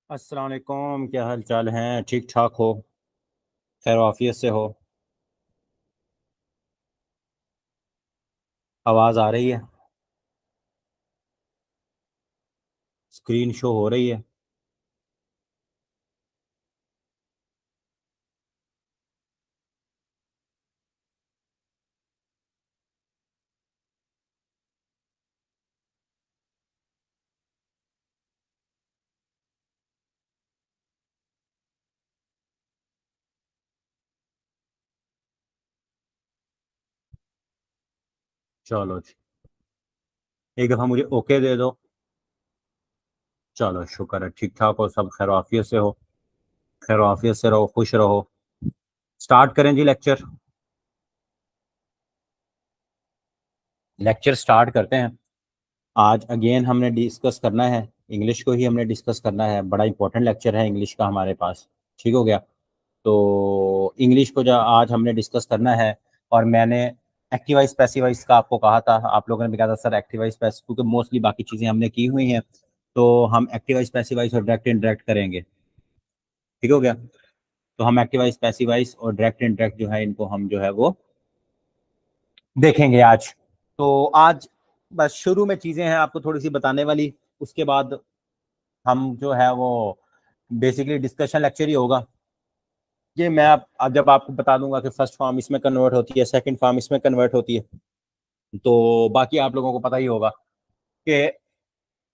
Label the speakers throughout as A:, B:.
A: अस्सलाम वालेकुम, क्या हाल चाल हैं? ठीक ठाक हो? खैर वाफियत से हो? आवाज़ आ रही है? स्क्रीन शो हो रही है? चलो जी। एक दफ़ा मुझे ओके दे दो। चलो शुक्र है, ठीक ठाक हो सब, खैर वाफियत से हो। खैर वाफियत से रहो, खुश रहो। स्टार्ट करें जी लेक्चर। लेक्चर स्टार्ट करते हैं। आज अगेन हमने डिस्कस करना है, इंग्लिश को ही हमने डिस्कस करना है। बड़ा इंपॉर्टेंट लेक्चर है इंग्लिश का हमारे पास। ठीक हो गया? तो इंग्लिश को जो आज हमने डिस्कस करना है, और मैंने एक्टिवाइज पैसिवाइज का आपको कहा था, आप लोगों ने भी कहा था सर एक्टिवाइज पैसिव, क्योंकि मोस्टली बाकी चीज़ें हमने की हुई हैं, तो हम एक्टिवाइज पैसिवाइज और डायरेक्ट इनडायरेक्ट करेंगे। ठीक हो गया? तो हम एक्टिवाइज पैसिवाइज और डायरेक्ट इनडायरेक्ट जो है इनको हम जो है वो देखेंगे आज। तो आज बस शुरू में चीज़ें हैं आपको थोड़ी सी बताने वाली, उसके बाद हम जो है वो बेसिकली डिस्कशन लेक्चर ही होगा। ये मैं अब जब आपको बता दूंगा कि फर्स्ट फॉर्म इसमें कन्वर्ट होती है, सेकंड फॉर्म इसमें कन्वर्ट होती है, तो बाकी आप लोगों को पता ही होगा कि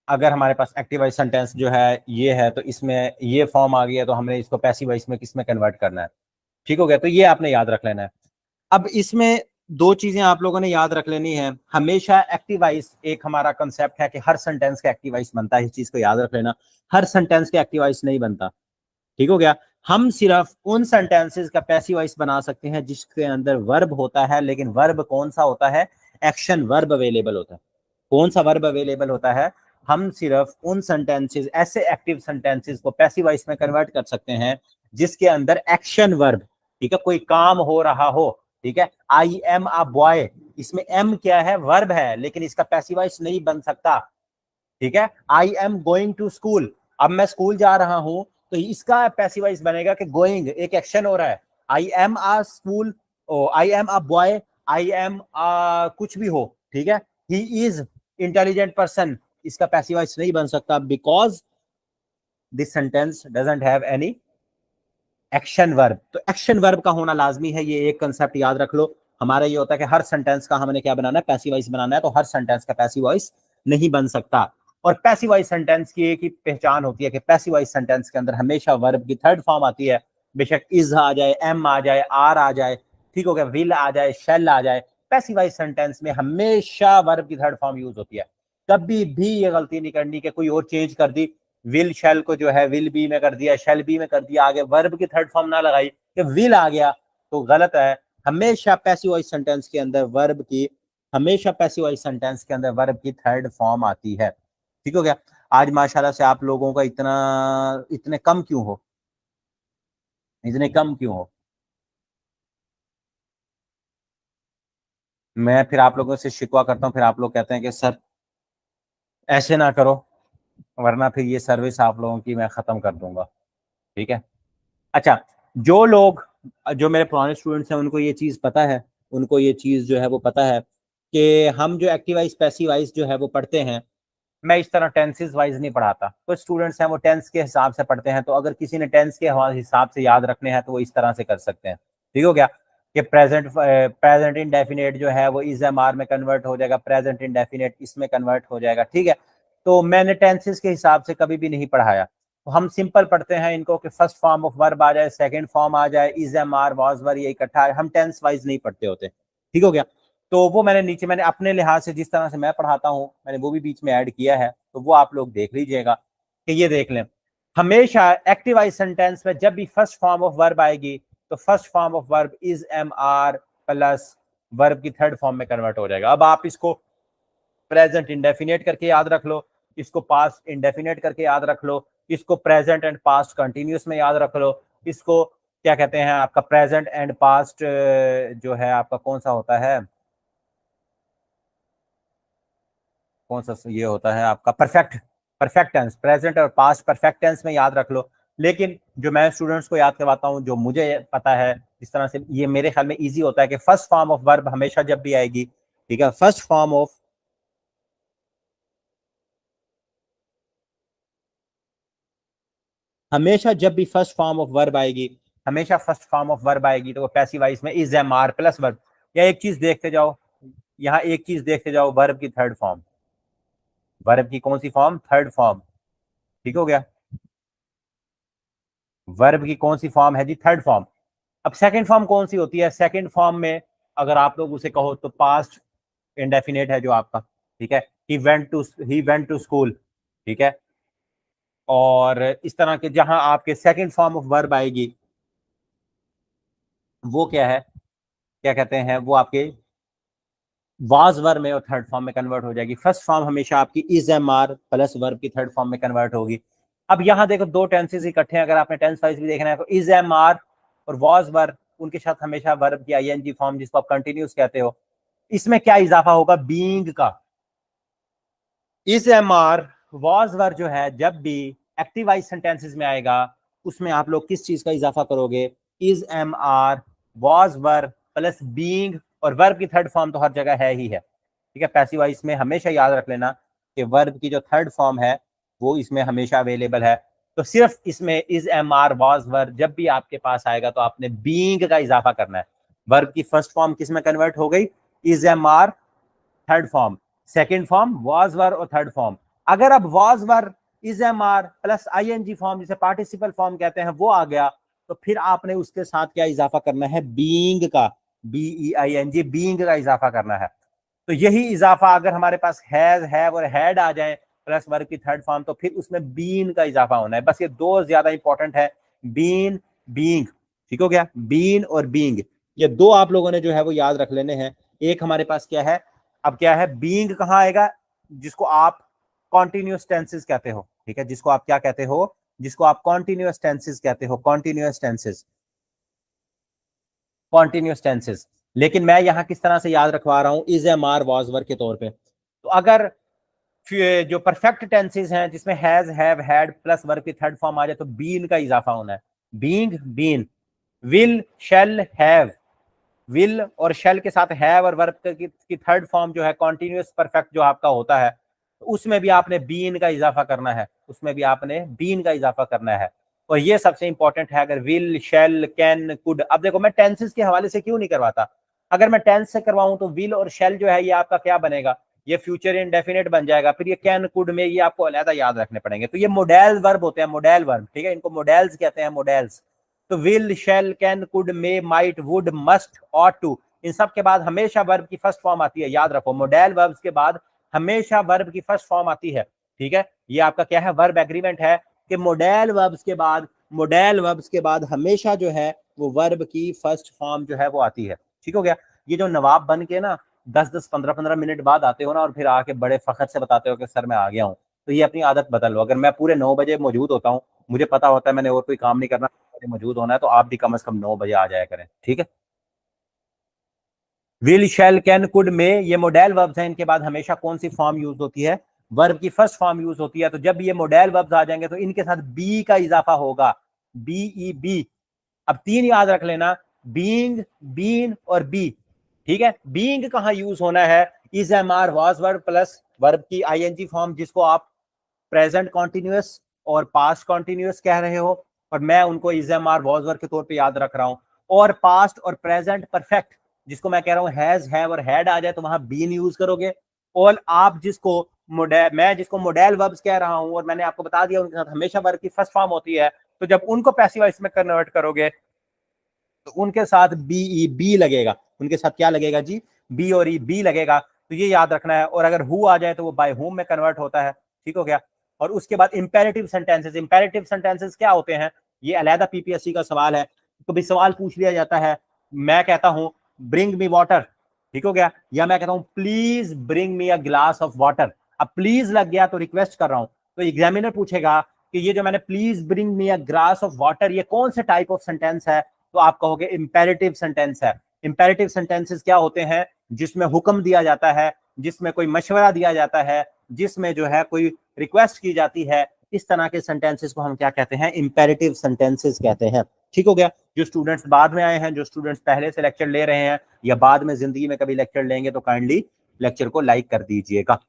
A: अगर हमारे पास एक्टिव वॉइस सेंटेंस जो है ये है, तो इसमें ये फॉर्म आ गया, तो हमने इसको पैसिव वॉइस में किस में कन्वर्ट करना है। ठीक हो गया? तो ये आपने याद रख लेना है। अब इसमें दो चीजें आप लोगों ने याद रख लेनी है। हमेशा एक्टिव वॉइस एक हमारा कंसेप्ट है कि हर सेंटेंस का एक्टिव वॉइस बनता है, इस चीज को याद रख लेना। हर सेंटेंस का एक्टिव वॉइस नहीं बनता। ठीक हो गया? हम सिर्फ उन सेंटेंसेस का पैसिव वॉइस बना सकते हैं जिसके अंदर वर्ब होता है, लेकिन वर्ब कौन सा होता है? एक्शन वर्ब अवेलेबल होता है। कौन सा वर्ब अवेलेबल होता है? हम सिर्फ उन सेंटेंसेस, ऐसे एक्टिव सेंटेंसेस को पैसिव वॉइस में कन्वर्ट कर सकते हैं जिसके अंदर एक्शन वर्ब, ठीक है, कोई काम हो रहा हो। ठीक है? आई एम अ बॉय, इसमें एम क्या है? वर्ब है, लेकिन इसका पैसिव वॉइस नहीं बन सकता। ठीक है? I am going to school, अब मैं स्कूल जा रहा हूं, तो इसका पैसिव वॉइस बनेगा कि गोइंग एक एक्शन हो रहा है। I am a school, I am a boy, I am कुछ भी हो। ठीक है? ही इज इंटेलिजेंट पर्सन, इसका पैसिव वॉइस नहीं बन सकता, because this sentence doesn't have any action verb. तो एक्शन वर्ब का होना लाजमी है, ये एक कंसेप्ट याद रख लो। हमारा ये होता है कि हर सेंटेंस का हमने क्या बनाना है? पैसिव वॉइस बनाना है। तो हर सेंटेंस का पैसिव वॉइस नहीं बन सकता। और पैसिव वॉइस सेंटेंस की एक ही पहचान होती है कि पैसिव वॉइस सेंटेंस के अंदर हमेशा वर्ब की थर्ड फॉर्म आती है। बेशक इज आ जाए, एम आ जाए, आर आ जाए, ठीक हो गया, विल आ जाए, शेल आ जाए, पैसिव वॉइस सेंटेंस में हमेशा वर्ब की थर्ड फॉर्म यूज होती है। कभी भी ये गलती नहीं करनी कि कोई और चेंज कर दी, विल शेल को जो है विल बी में कर दिया, शेल बी में कर दिया, आगे वर्ब की थर्ड फॉर्म ना लगाई कि विल आ गया, तो गलत है। हमेशा पैसिव वॉइस सेंटेंस के अंदर वर्ब की, हमेशा पैसिव वॉइस सेंटेंस के अंदर वर्ब की थर्ड फॉर्म आती है। ठीक हो गया? आज माशाल्लाह से आप लोगों का इतना, इतने कम क्यों हो? इतने कम क्यों हो? मैं फिर आप लोगों से शिकवा करता हूँ, फिर आप लोग कहते हैं कि सर ऐसे ना करो, वरना फिर ये सर्विस आप लोगों की मैं खत्म कर दूंगा। ठीक है? अच्छा, जो लोग, जो मेरे पुराने स्टूडेंट्स हैं उनको ये चीज़ पता है, उनको ये चीज़ जो है वो पता है कि हम जो एक्टिव वाइज पैसिव वाइज जो है वो पढ़ते हैं, मैं इस तरह टेंसेस वाइज नहीं पढ़ाता। कुछ स्टूडेंट्स हैं वो टेंस के हिसाब से पढ़ते हैं, तो अगर किसी ने टेंस के हिसाब से याद रखने हैं तो वो इस तरह से कर सकते हैं। ठीक हो गया? कि प्रेजेंट, प्रेजेंट इंडेफिनेट जो है वो इज एम आर में कन्वर्ट हो जाएगा, प्रेजेंट इंडेफिनेट इसमें कन्वर्ट हो जाएगा। ठीक है? तो मैंने टेंसेस के हिसाब से कभी भी नहीं पढ़ाया। तो हम सिंपल पढ़ते हैं इनको कि फर्स्ट फॉर्म ऑफ वर्ब आ जाए, सेकंड फॉर्म आ जाए, is am are was were, ये इकट्ठा है, हम टेंस वाइज नहीं पढ़ते होते। ठीक हो गया? तो वो मैंने नीचे, मैंने अपने लिहाज से जिस तरह से मैं पढ़ाता हूँ, मैंने वो भी बीच में ऐड किया है, तो वो आप लोग देख लीजिएगा कि ये देख लें। हमेशा एक्टिव वाइज सेंटेंस में जब भी फर्स्ट फॉर्म ऑफ वर्ब आएगी, तो first form of verb is am are plus verb की थर्ड फॉर्म में कन्वर्ट हो जाएगा। अब आप इसको प्रेजेंट इंडेफिनेट करके याद रख लो, इसको पास्ट इंडेफिनेट करके याद रख लो, इसको प्रेजेंट एंड पास्ट कंटिन्यूस में याद रख लो, इसको क्या कहते हैं आपका प्रेजेंट एंड पास्ट जो है आपका कौन सा होता है, कौन सा ये होता है आपका परफेक्ट। परफेक्ट टेंस, प्रेजेंट और पास्ट परफेक्ट टेंस में याद रख लो। लेकिन जो मैं स्टूडेंट्स को याद करवाता हूँ, जो मुझे पता है, इस तरह से ये मेरे ख्याल में इजी होता है कि फर्स्ट फॉर्म ऑफ वर्ब हमेशा जब भी आएगी, ठीक है, फर्स्ट फॉर्म ऑफ, हमेशा जब भी फर्स्ट फॉर्म ऑफ वर्ब आएगी, हमेशा फर्स्ट फॉर्म ऑफ वर्ब आएगी तो वो पैसिव वॉइस में is am are plus verb. या एक चीज देखते जाओ, यहाँ एक चीज देखते जाओ, वर्ब की थर्ड फॉर्म, वर्ब की कौन सी फॉर्म, थर्ड फॉर्म, ठीक हो गया, वर्ब की कौन सी फॉर्म है जी, थर्ड फॉर्म। अब सेकंड फॉर्म कौन सी होती है, सेकंड फॉर्म में अगर आप लोग उसे कहो तो पास्ट इंडेफिनेट है जो आपका, ठीक है, ही वेंट टू स्कूल, ठीक है। और इस तरह के जहां आपके सेकंड फॉर्म ऑफ वर्ब आएगी, वो क्या है, क्या कहते हैं, वो आपके वाज वर्ब में और थर्ड फॉर्म में कन्वर्ट हो जाएगी। फर्स्ट फॉर्म हमेशा आपकी is am are plus verb की थर्ड फॉर्म में कन्वर्ट होगी। अब यहाँ देखो दो टेंसेस इकट्ठे हैं, अगर आपने टेंस वाइज भी देखना है तो इज एम आर और वाज वर्ब, उनके साथ हमेशा वर्ब की आईएनजी फॉर्म जिसको आप कंटिन्यूस कहते हो, इसमें क्या इजाफा होगा, बीइंग का। Is am are was verb जो है जब भी एक्टिव वॉइस सेंटेंसेस में आएगा, उसमें आप लोग किस चीज का इजाफा करोगे, is am are was verb plus being, और वर्ब की थर्ड फॉर्म तो हर जगह है ही है, ठीक है। पैसिव वॉइस में हमेशा याद रख लेना कि वर्ब की जो थर्ड फॉर्म है वो इसमें हमेशा अवेलेबल है। तो सिर्फ इसमें is am are was verb जब भी आपके पास आएगा तो आपने बीइंग का इजाफा करना है। वर्ब की फर्स्ट फॉर्म किस में कन्वर्ट हो गई, is am are third form, second form was were और थर्ड फॉर्म। अगर अब was were is am are plus ING form जिसे पार्टिसिपल फॉर्म कहते हैं वो आ गया, तो फिर आपने उसके साथ क्या इजाफा करना है, बीइंग का, बीईआईएनजी, बीइंग का इजाफा करना है। तो यही इजाफा अगर हमारे पास हैव और हैड आ जाए प्लस वर्ब की थर्ड फॉर्म, तो फिर उसमें बीन का इजाफा होना है। बस ये दो ज्यादा इंपॉर्टेंट है, बीन, बीइंग, ठीक हो गया, बीन और बीइंग, ये दो आप लोगों ने जो है वो याद रख लेने हैं। एक हमारे पास क्या है, अब क्या है, बीइंग कहाँ आएगा, जिसको आप कॉन्टिन्यूस टेंसेस कहते हो, ठीक है, जिसको आप क्या कहते हो, जिसको आप कॉन्टिन्यूस टेंसेस कहते हो, कॉन्टिन्यूस टेंसेस, कॉन्टिन्यूस टेंसेस। लेकिन मैं यहां किस तरह से याद रखवा रहा हूं, is am are was were के तौर पे। तो अगर जो परफेक्ट टेंसेस हैं जिसमें has have had plus verb की थर्ड फॉर्म आ जाए तो बीन का इजाफा होना है, being, been, will shall have, will और शेल के साथ हैव और वर्ब की थर्ड फॉर्म जो है कॉन्टिन्यूस परफेक्ट जो आपका होता है, उसमें भी आपने बीन का इजाफा करना है, उसमें भी आपने बीन का इजाफा करना है। और ये सबसे इंपॉर्टेंट है, अगर विल शेल कैन कुड, अब देखो मैं टेंसेस के हवाले से क्यों नहीं करवाता, अगर मैं टेंस से करवाऊं तो विल और शेल जो है ये आपका क्या बनेगा, ये फ्यूचर इंडेफिनिट बन जाएगा, फिर ये कैन कुड में ये आपको अलहदा याद रखने पड़ेंगे। तो ये मोडेल वर्ब होते हैं, मोडेल वर्ब, ठीक है, इनको मोडेल्स कहते हैं, मोडेल्स। तो will shall can could may might would must ought to, इन सब के बाद हमेशा वर्ब की फर्स्ट फॉर्म आती है, याद रखो, मोडेल वर्ब्स के बाद हमेशा वर्ब की फर्स्ट फॉर्म आती है, ठीक है। ये आपका क्या है, वर्ब एग्रीमेंट है कि मोडेल वर्ब्स के बाद, मोडेल वर्ब्स के बाद हमेशा जो है वो वर्ब की फर्स्ट फॉर्म जो है वो आती है, ठीक हो गया। ये जो नवाब बन के ना 10-10 15-15 मिनट बाद आते हो ना और फिर आके बड़े फखर से बताते हो कि सर मैं आ गया हूँ, तो ये अपनी आदत बदल लो। अगर मैं पूरे 9 बजे मौजूद होता हूँ, मुझे पता होता है मैंने और कोई काम नहीं करना, मौजूद होना है, तो आप भी कम से कम 9 बजे आ जाया करें, ठीक है। विल शैल कैन कुड मे, ये मोडेल वर्ब्स हैं, इनके बाद हमेशा कौन सी फॉर्म यूज होती है, वर्ब की फर्स्ट फॉर्म यूज होती है। तो जब ये मोडेल वर्ब्स आ जाएंगे तो इनके साथ बी का इजाफा होगा, बीई बी। अब तीन याद रख लेना, बीइंग, बीन और बी, ठीक है। बीइंग कहां यूज होना है, is am are was verb plus verb की आईएनजी फॉर्म जिसको आप प्रेजेंट कॉन्टिन्यूस और पास्ट कॉन्टिन्यूस कह रहे हो, और मैं उनको is am are was verb के तौर पे याद रख रहा हूं। और पास्ट और प्रेजेंट परफेक्ट जिसको मैं कह रहा हूं हैज हैव और हैड आ जाए तो वहां बीन यूज करोगे। और आप जिसको मैं जिसको मोडेल वर्ब्स कह रहा हूं और मैंने आपको बता दिया उनके साथ हमेशा वर्ब की फर्स्ट फॉर्म होती है, तो जब उनको पैसिव वॉइस में कन्वर्ट करोगे तो उनके साथ बी बी लगेगा, उनके साथ क्या लगेगा जी, बी और ई बी लगेगा। तो ये याद रखना है। और अगर हु आ जाए तो वो बाय हुम में कन्वर्ट होता है, ठीक हो गया। और उसके बाद इंपेरेटिव सेंटेंसेस, इंपेरेटिव सेंटेंसेस क्या होते हैं, ये अलहदा पीपीएससी का सवाल है, तो भी सवाल पूछ लिया जाता है, मैं कहता हूं ब्रिंग मी वाटर, ठीक हो गया, या मैं कहता हूं please bring me a glass of water. अब प्लीज लग गया तो रिक्वेस्ट कर रहा हूं, तो एग्जामिनर पूछेगा कि ये जो मैंने please bring me a glass of water ये कौन से टाइप ऑफ सेंटेंस है, तो आप कहोगे इंपेरेटिव सेंटेंस है। इंपेरेटिव सेंटेंसेस क्या होते हैं, जिसमें हुक्म दिया जाता है जिसमें कोई मशवरा दिया जाता है, जिसमें जो है कोई रिक्वेस्ट की जाती है, इस तरह के सेंटेंसेस को हम क्या कहते हैं, इंपेरेटिव सेंटेंसेस कहते हैं। ठीक हो गया। जो स्टूडेंट्स बाद में आए हैं, जो स्टूडेंट्स पहले से लेक्चर ले रहे हैं या बाद में जिंदगी में कभी लेक्चर लेंगे, तो काइंडली लेक्चर को लाइक कर दीजिएगा।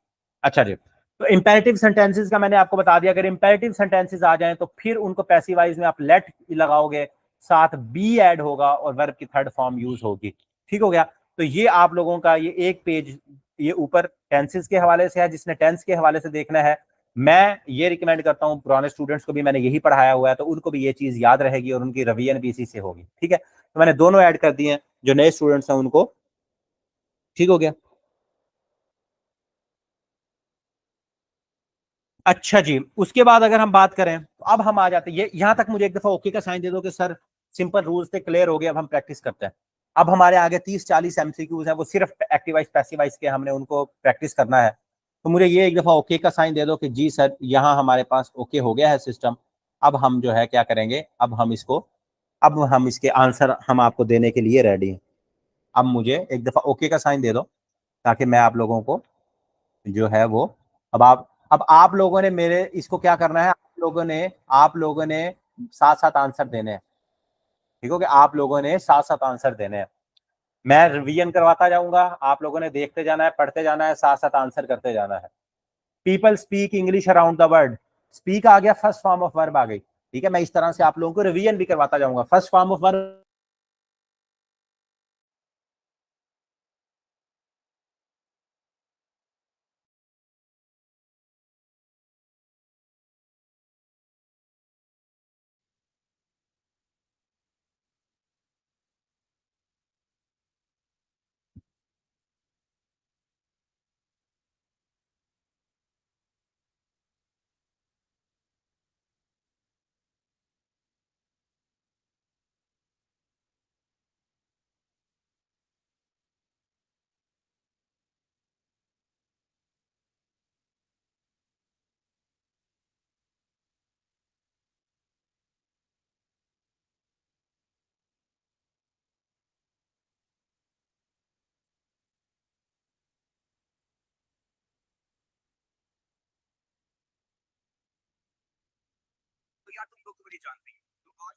A: अच्छा जी, तो इंपेरेटिव सेंटेंसेस का मैंने आपको बता दिया। अगर इंपेरेटिव सेंटेंसेस आ जाएं तो फिर उनको पैसिवाइज में आप लेट लगाओगे, साथ बी ऐड होगा और वर्ब की थर्ड फॉर्म यूज होगी। ठीक हो गया। तो ये आप लोगों का ये एक पेज ये ऊपर टेंसेस के हवाले से है। जिसने टेंस के हवाले से देखना है, मैं ये रिकमेंड करता हूँ, पुराने स्टूडेंट्स को भी मैंने यही पढ़ाया हुआ है, तो उनको भी ये चीज याद रहेगी और उनकी रिवीजन भी इसी से होगी। ठीक है, तो मैंने दोनों ऐड कर दिए हैं, जो नए स्टूडेंट्स हैं उनको। ठीक हो गया। अच्छा जी, उसके बाद अगर हम बात करें तो अब हम आ जाते हैं, ये यहां तक मुझे एक दफा ओके का साइन दे दो कि सर सिंपल रूल्स थे, क्लियर हो गया, अब हम प्रैक्टिस करते हैं। अब हमारे आगे 30-40 एमसीक्यूज हैं, वो सिर्फ एक्टिवाइज पैसिवाइज के, हमने उनको प्रैक्टिस करना है। तो मुझे ये एक दफा ओके का साइन दे दो कि जी सर यहाँ हमारे पास ओके हो गया है सिस्टम। अब हम जो है क्या करेंगे, अब हम इसके आंसर हम आपको देने के लिए रेडी हैं। अब मुझे एक दफा ओके का साइन दे दो, ताकि मैं आप लोगों को जो है वो, अब आप लोगों ने मेरे इसको क्या करना है, आप लोगों ने साथ साथ आंसर देने हैं। ठीक हो गया, आप लोगों ने साथ साथ आंसर देने हैं। मैं रिवीजन करवाता जाऊंगा, आप लोगों ने देखते जाना है, पढ़ते जाना है, साथ साथ आंसर करते जाना है। People speak English around the world, speak आ गया, फर्स्ट फॉर्म ऑफ वर्ब आ गई। ठीक है, मैं इस तरह से आप लोगों को रिवीजन भी करवाता जाऊंगा। फर्स्ट फॉर्म ऑफ वर्ब, तो यार तुम लोग तो बड़ी जानती हो, तो आज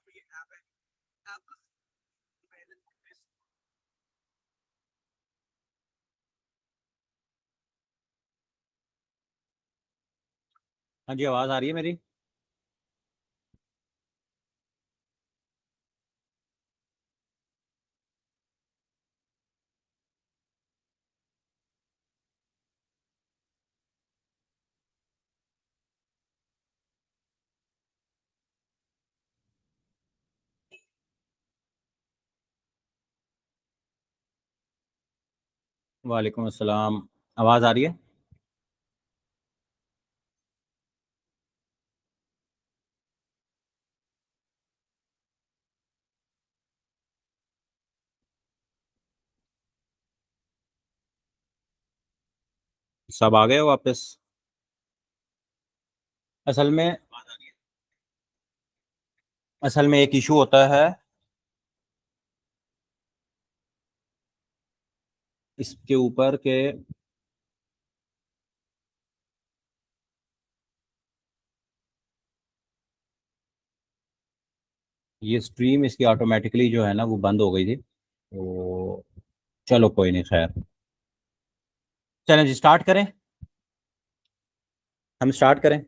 A: ये ऐप है, ऐप हाँ जी, आवाज आ रही है मेरी? वालेकुम अस्सलाम, आवाज आ रही है? सब आ गए हो वापस? असल में असल में एक इशू होता है इसके ऊपर के, ये स्ट्रीम इसकी ऑटोमेटिकली जो है ना वो बंद हो गई थी, तो चलो कोई नहीं, खैर। चलें जी, स्टार्ट करें, हम स्टार्ट करें।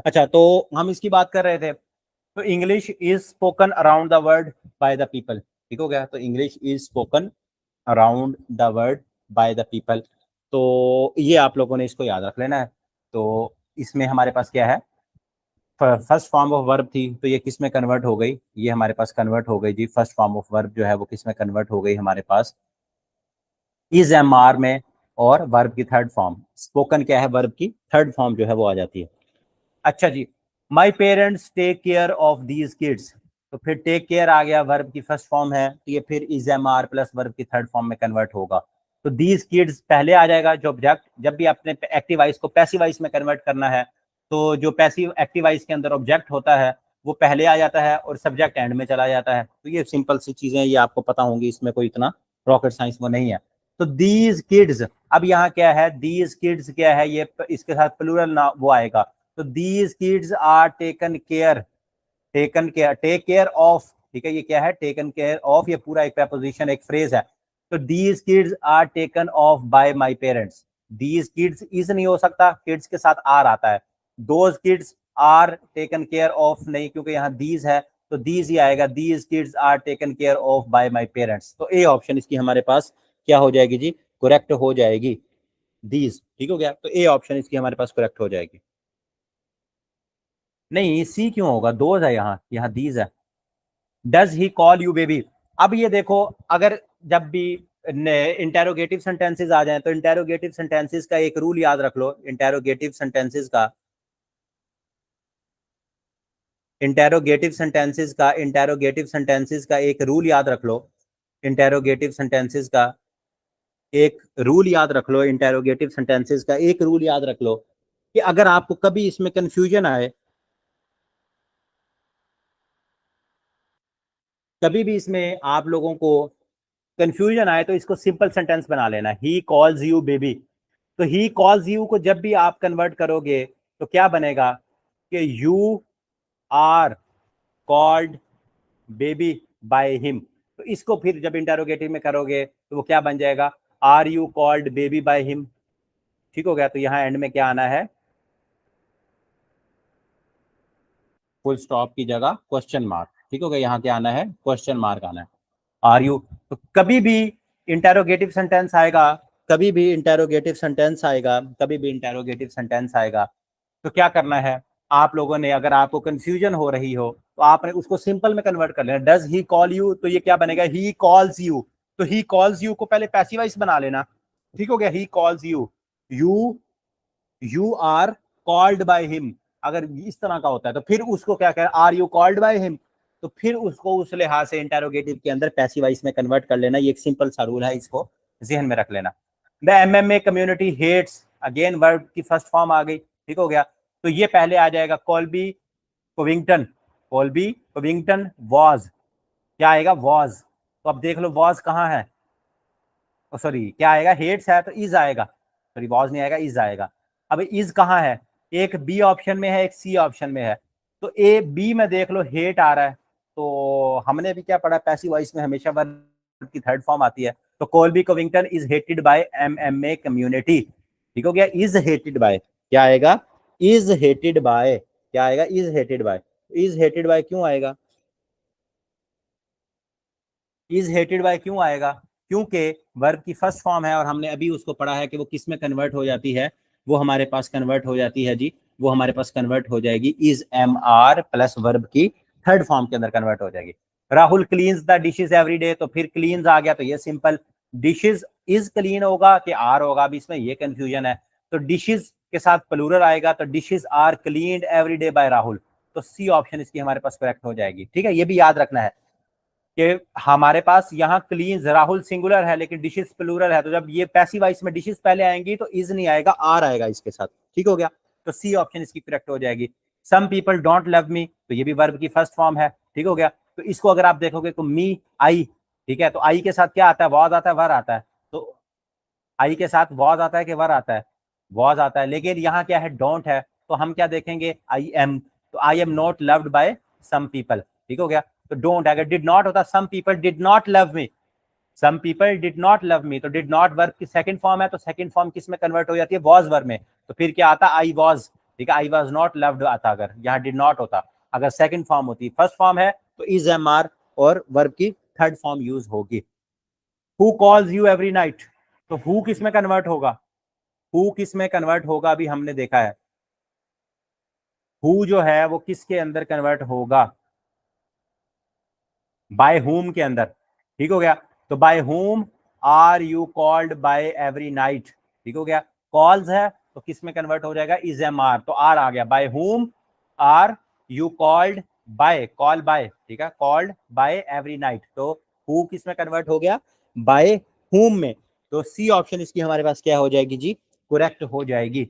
A: अच्छा, तो हम इसकी बात कर रहे थे, तो English is spoken around the world by the people. ठीक हो गया, तो English is spoken around the world by the people. तो ये आप लोगों ने इसको याद रख लेना है। तो इसमें हमारे पास क्या है, फर्स्ट फॉर्म ऑफ वर्ब थी, तो ये किस में कन्वर्ट हो गई, ये हमारे पास कन्वर्ट हो गई जी, फर्स्ट फॉर्म ऑफ वर्ब जो है वो किस में कन्वर्ट हो गई हमारे पास, इज एम आर में। और वर्ब की थर्ड फॉर्म स्पोकन क्या है, वर्ब की थर्ड फॉर्म जो है वो आ जाती है। अच्छा जी, my parents take care of these kids, तो फिर टेक केयर आ गया, वर्ब की फर्स्ट फॉर्म है, तो ये फिर is am are plus verb की थर्ड फॉर्म में कन्वर्ट होगा। तो दीज किड्स पहले आ जाएगा, जो ऑब्जेक्ट, जब भी आपने एक्टिव वाइस को पैसिव वाइस में कन्वर्ट करना है, तो जो पैसिव एक्टिव वाइस के अंदर ऑब्जेक्ट होता है वो पहले आ जाता है और सब्जेक्ट एंड में चला जाता है। तो ये सिंपल सी चीजें ये आपको पता होंगी, इसमें कोई इतना रॉकेट साइंस वो नहीं है। तो दीज किड्स, अब यहाँ क्या है, दीज किड्स क्या है, ये इसके साथ प्लूरल ना वो आएगा। तो these kids are taken care, taken care, take care of, ठीक है, ये क्या है, टेकन केयर ऑफ, ये पूरा एक प्रपोजिशन एक फ्रेज है। तो these kids are taken off by my parents, these kids is नहीं हो सकता, किड्स के साथ आर आता है। Those kids are taken care of नहीं, क्योंकि यहाँ दीज है तो दीज ही आएगा, these kids are taken care of by my parents. तो ए ऑप्शन इसकी हमारे पास क्या हो जाएगी जी, करेक्ट हो जाएगी, दीज, ठीक हो गया। तो ए ऑप्शन इसकी हमारे पास करेक्ट हो जाएगी। नहीं सी क्यों होगा, दोज है यहाँ, यहाँ दीज है। Does he call you baby, अब ये देखो, अगर जब भी इंटेरोगेटिव सेंटेंसेस आ जाएं तो इंटेरोगेटिव सेंटेंसेस का एक रूल याद रख लो, इंटेरोगेटिव सेंटेंसेस का, इंटेरोगेटिव सेंटेंसेस का एक रूल याद रख लो, इंटेरोगेटिव सेंटेंसेस का एक रूल याद रख लो, इंटेरोगेटिव सेंटेंसेस का एक रूल याद रख लो कि अगर आपको कभी इसमें कंफ्यूजन आए, कभी भी इसमें आप लोगों को कंफ्यूजन आए तो इसको सिंपल सेंटेंस बना लेना, ही कॉल्स यू बेबी। तो ही कॉल्स यू को जब भी आप कन्वर्ट करोगे तो क्या बनेगा कि you are called baby by him. तो इसको फिर जब इंटेरोगेटिव में करोगे तो वो क्या बन जाएगा, are you called baby by him, ठीक हो गया। तो यहाँ एंड में क्या आना है, फुल स्टॉप की जगह क्वेश्चन मार्क, ठीक हो गया, यहाँ क्या आना है, क्वेश्चन मार्क आना है, आर यू। तो कभी भी इंटेरोगेटिव सेंटेंस आएगा, कभी भी इंटेरोगेटिव सेंटेंस आएगा, कभी भी इंटेरोगेटिव सेंटेंस आएगा तो क्या करना है आप लोगों ने, अगर आपको कंफ्यूजन हो रही हो तो आपने उसको सिंपल में कन्वर्ट कर लेना। डज ही कॉल यू, तो ये क्या बनेगा, ही कॉल्स यू। तो ही कॉल्स यू को पहले पैसिव वॉइस बना लेना, ठीक हो गया, he calls you, you you are called by him. अगर इस तरह का होता है तो फिर उसको क्या कह, are you called by him, तो फिर उसको उस लिहाज से इंटेरोगेटिव के अंदर पैसिव वॉइस में कन्वर्ट कर लेना। ये एक सिंपल सा रूल है, इसको जहन में रख लेना। The MMA community hates, again verb की फर्स्ट फॉर्म आ गई, ठीक हो गया। तो ये पहले आ जाएगा Colby Covington, Colby Covington was, क्या आएगा, वॉज। तो अब देख लो वॉज कहाँ है, सॉरी क्या आएगा, हेट्स है तो इज आएगा, सॉरी वॉज नहीं आएगा, इज आएगा। अब इज कहाँ है, एक बी ऑप्शन में है, एक सी ऑप्शन में है। तो ए बी में देख लो हेट आ रहा है, तो हमने भी क्या पढ़ा, पैसिव वॉइस में हमेशा वर्ब की थर्ड फॉर्म आती है। तो Colby Covington is hated by MMA community, ठीक हो गया, इज हेटेड बाय, क्या आएगा, इज हेटेड बाय, क्या आएगा, is hated by. Is hated by क्यों आएगा, इज हेटेड बाय क्यों आएगा, क्योंकि वर्ब की फर्स्ट फॉर्म है और हमने अभी उसको पढ़ा है कि वो किस में कन्वर्ट हो जाती है, वो हमारे पास कन्वर्ट हो जाती है जी, वो हमारे पास कन्वर्ट हो जाएगी is am are plus verb की थर्ड फॉर्म के अंदर कन्वर्ट हो जाएगी। Rahul cleans the dishes every day, तो फिर क्लीन्स आ गया तो ये सिंपल, डिशेज इज क्लीन होगा कि आर होगा, अभी इसमें ये कंफ्यूजन है। तो डिशेज के साथ प्लूरल आएगा तो dishes are cleaned every day by Rahul, तो सी ऑप्शन इसकी हमारे पास करेक्ट हो जाएगी, ठीक है। ये भी याद रखना है कि हमारे पास यहाँ क्लीन राहुल सिंगुलर है लेकिन डिशेस प्लूरल है, तो जब ये पैसिव वॉइस में डिशेस पहले आएंगी तो इज नहीं आएगा, आर आएगा इसके साथ, ठीक हो गया। तो सी ऑप्शन इसकी करेक्ट हो जाएगी। Some people don't love me, तो ये भी वर्ब की फर्स्ट फॉर्म है, ठीक हो गया। तो इसको अगर आप देखोगे तो मी आई, ठीक है, तो आई के साथ क्या आता है, वॉज आता है, वर आता है। तो आई के साथ वॉज आता है कि वर आता है, वॉज आता है, लेकिन यहाँ क्या है, डोंट है, तो हम क्या देखेंगे, आई एम। तो I am not loved by some people, ठीक हो गया। तो डोंट, अगर डिड नॉट होता, some people did not love me, some people did not love me, तो डिड नॉट वर्ब की सेकंड फॉर्म है, तो सेकंड फॉर्म किस में कन्वर्ट हो जाती है, वॉज वर्ब में। तो फिर क्या आता, आई वॉज, ठीक है, आई वॉज नॉट लव्ड आता, अगर यहाँ डिड नॉट होता, अगर सेकंड फॉर्म होती, फर्स्ट फॉर्म है तो इज एम आर और वर्ब की थर्ड फॉर्म यूज होगी। Who calls you every night, तो हु किस में कन्वर्ट होगा, हु किस में कन्वर्ट होगा, अभी हमने देखा है, हु जो है वो किसके अंदर कन्वर्ट होगा, बाय होम के अंदर, ठीक हो गया। तो by whom are you called by every night, ठीक हो गया। कॉल्स है तो किस में कन्वर्ट हो जाएगा, इज एम आर, तो आर आ गया, by whom are you called by, call by, ठीक है, कॉल्ड बाय एवरी नाइट, तो हु किस में कन्वर्ट हो गया, बाय होम में। तो सी ऑप्शन इसकी हमारे पास क्या हो जाएगी जी, करेक्ट हो जाएगी।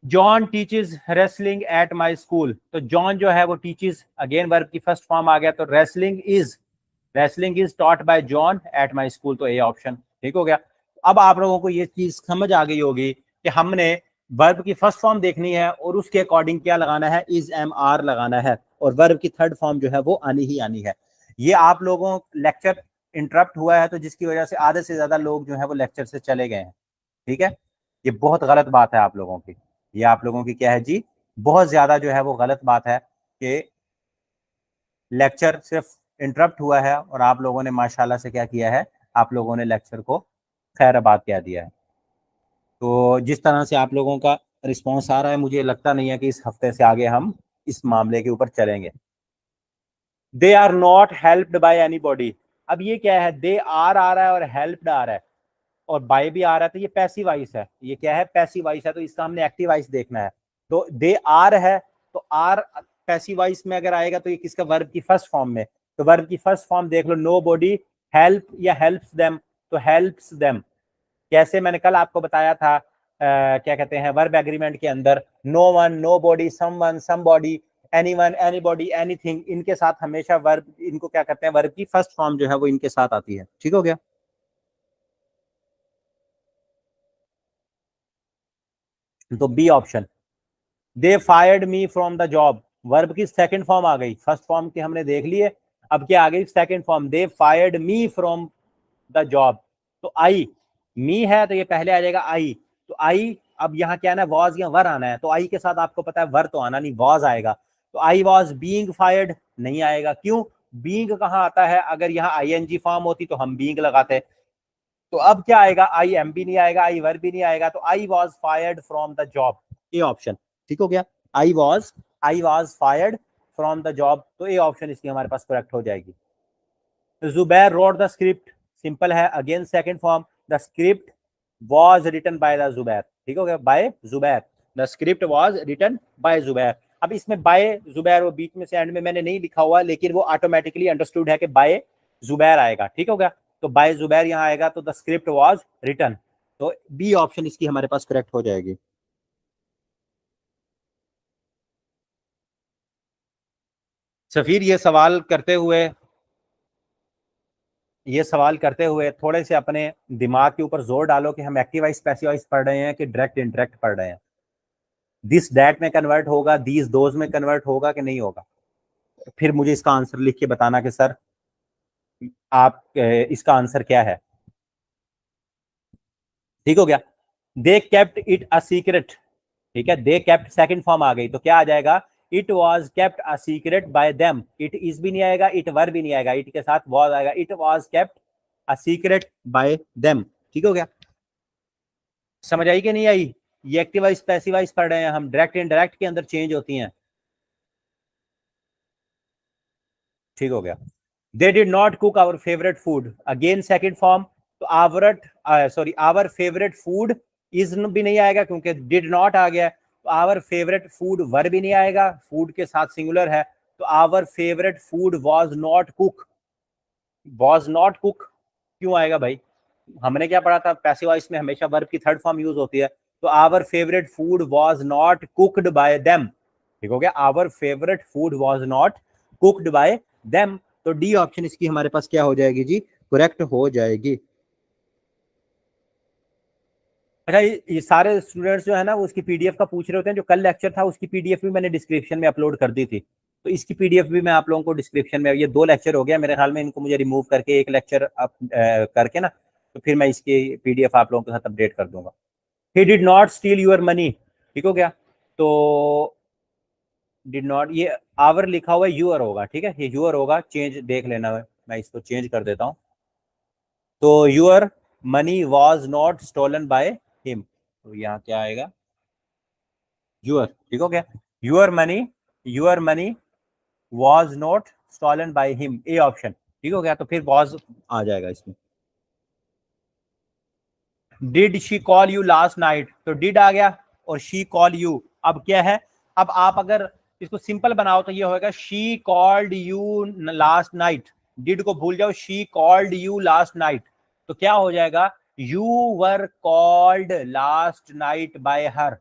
A: John teaches wrestling at my school, तो जॉन जो है वो टीचेस, अगेन वर्ब की फर्स्ट फॉर्म आ गया, तो wrestling is taught by John at my school, तो ए ऑप्शन ठीक हो गया। अब आप लोगों को ये चीज समझ आ गई होगी कि हमने वर्ब की फर्स्ट फॉर्म देखनी है और उसके अकॉर्डिंग क्या लगाना है, इज एम आर लगाना है, और वर्ब की थर्ड फॉर्म जो है वो आनी ही आनी है। ये आप लोगों लेक्चर इंटरप्ट हुआ है, तो जिसकी वजह से आधे से ज्यादा लोग जो है वो लेक्चर से चले गए हैं, ठीक है। ये बहुत गलत बात है आप लोगों की, ये आप लोगों की क्या है जी, बहुत ज्यादा जो है वो गलत बात है कि लेक्चर सिर्फ इंटरप्ट हुआ है और आप लोगों ने माशाल्लाह से क्या किया है, आप लोगों ने लेक्चर को खैराबाद कह दिया है। तो जिस तरह से आप लोगों का रिस्पॉन्स आ रहा है, मुझे लगता नहीं है कि इस हफ्ते से आगे हम इस मामले के ऊपर चलेंगे। They are not helped by anybody, अब ये क्या है, दे आर आ रहा है और हेल्प्ड आ रहा है और बाय भी आ रहा है, तो ये पैसिव वॉइस है, ये क्या है, पैसिव वॉइस है, तो इसका हमने एक्टिव वॉइस देखना है। तो दे आर है, तो आर पैसिव वॉइस में अगर आएगा तो ये किसका, वर्ब की फर्स्ट फॉर्म में, तो वर्ब की फर्स्ट फॉर्म देख लो, नो बॉडी हेल्प या हेल्प्स देम, तो हेल्प्स देम। कैसे, मैंने कल आपको बताया था क्या कहते हैं, वर्ब एग्रीमेंट के अंदर no one, nobody, someone, somebody, anyone, anybody, anything, इनके साथ हमेशा वर्ब, इनको क्या कहते हैं, वर्ब की फर्स्ट फॉर्म जो है वो इनके साथ आती है, ठीक हो गया। तो B option, they fired me from the job, verb की सेकंड फॉर्म आ गई, फर्स्ट फॉर्म की हमने देख ली है, अब क्या आ गई, second form, they fired me from the job. तो आई, मी है तो ये पहले आ जाएगा आई, तो आई, अब यहाँ क्या ना, वॉज या वर आना है, तो आई के साथ आपको पता है वर तो आना नहीं, वॉज आएगा, तो आई वॉज बीइंग फायर्ड नहीं आएगा, क्यों, बीइंग कहाँ आता है, अगर यहाँ आई एन जी फॉर्म होती तो हम बीइंग लगाते, तो अब क्या आएगा, आई एम भी नहीं आएगा, आई वर भी नहीं आएगा, तो I was fired from the job, ये ऑप्शन ठीक हो गया। I was fired from the job, तो ये ऑप्शन इसकी हमारे पास करेक्ट हो जाएगी। Zubair wrote the script, simple है, again second form, the script was written by the Zubair, ठीक हो गया, by Zubair, the script was written by Zubair. अब इसमें बाय जुबैर वो बीच में से एंड में मैंने नहीं लिखा हुआ, लेकिन वो ऑटोमेटिकली अंडरस्टूड है कि बाय जुबैर आएगा, ठीक हो गया, तो बाय जुबैर यहाँ आएगा, तो द स्क्रिप्ट वॉज रिटन, तो बी ऑप्शन इसकी हमारे पास करेक्ट हो जाएगी। सफीर, ये सवाल करते हुए थोड़े से अपने दिमाग के ऊपर जोर डालो कि हम एक्टिवाइज पैसिवाइज पढ़ रहे हैं कि डायरेक्ट इंटरेक्ट पढ़ रहे हैं, दिस डैट में कन्वर्ट होगा, दीज दोज में कन्वर्ट होगा कि नहीं होगा, फिर मुझे इसका आंसर लिख के बताना कि सर आप इसका आंसर क्या है, ठीक हो गया। They kept it a secret, ठीक है, दे केप्ट सेकंड फॉर्म आ गई, तो क्या आ जाएगा, it was kept a secret bye them, it is भी नहीं आएगा, इट वर भी नहीं आएगा, इट के साथ वॉज आएगा, it was kept a secret bye them, ठीक हो गया। समझ आई कि नहीं आई, ये एक्टिवाइज पैसिवाइज पढ़ रहे हैं हम, डायरेक्ट इनडायरेक्ट के अंदर चेंज होती हैं, ठीक हो गया। They did not cook our favourite food, again second form, तो आवर फेवरेट फूड इज भी नहीं आएगा क्योंकि डिड नॉट आ गया, तो आवर फेवरेट फूड वर भी नहीं आएगा, फूड के साथ सिंगुलर है, तो our favourite food was not cook, was not cook क्यों आएगा भाई, हमने क्या पढ़ा था, पैसिव वॉइस में हमेशा वर्ब की थर्ड फॉर्म यूज होती है, तो our favourite food was not cooked by them, ठीक हो गया, our favourite food was not cooked by them, तो डी ऑप्शन इसकी हमारे पास क्या हो जाएगी जी, करेक्ट हो जाएगी। अच्छा, ये सारे स्टूडेंट्स जो है ना वो उसकी पीडीएफ का पूछ रहे होते हैं, जो कल लेक्चर था उसकी पीडीएफ भी मैंने डिस्क्रिप्शन में अपलोड कर दी थी, तो इसकी पीडीएफ भी मैं आप लोगों को डिस्क्रिप्शन में, ये 2 लेक्चर हो गया मेरे ख्याल में, इनको मुझे रिमूव करके एक लेक्चर अप करके ना, तो फिर मैं इसकी पीडीएफ आप लोगों के साथ अपडेट कर दूंगा। He did not steal your money, ठीक हो गया, तो डिड नॉट, ये आवर लिखा हुआ है, यूअर होगा, ठीक है, ये यूअर होगा, चेंज देख लेना है, मैं इसको चेंज कर देता हूँ, तो your money was not stolen by him, तो यहाँ क्या आएगा, यूअर, ठीक हो गया, your money was not stolen by him, A option, ठीक हो गया, तो फिर वॉज आ जाएगा इसमें। Did she call you last night, तो डिड आ गया और शी कॉल यू, अब क्या है, अब आप अगर इसको सिंपल बनाओ तो ये होगा, she called you last night, did को भूल जाओ, she called you last night, तो क्या हो जाएगा, you were called last night bye हर,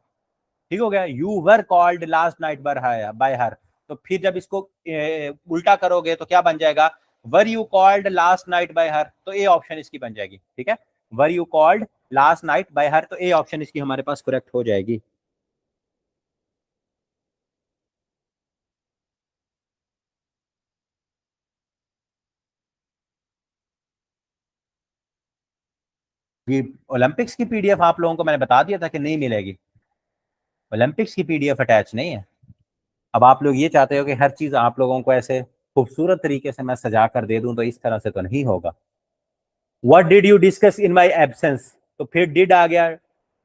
A: ठीक हो गया, you were called last night bye हर। तो फिर जब इसको उल्टा करोगे तो क्या बन जाएगा, were you called last night bye हर, तो ए ऑप्शन इसकी बन जाएगी। ठीक है, were you called last night bye हर, तो ए ऑप्शन इसकी हमारे पास करेक्ट हो जाएगी। ओलंपिक्स की पीडीएफ आप लोगों को मैंने बता दिया था कि नहीं मिलेगी, ओलंपिक्स की पीडीएफ अटैच नहीं है। अब आप लोग ये चाहते हो कि हर चीज आप लोगों को ऐसे खूबसूरत तरीके से मैं सजा कर दे दूं, तो इस तरह से तो नहीं होगा। What did you discuss in my absence, तो फिर डिड आ गया,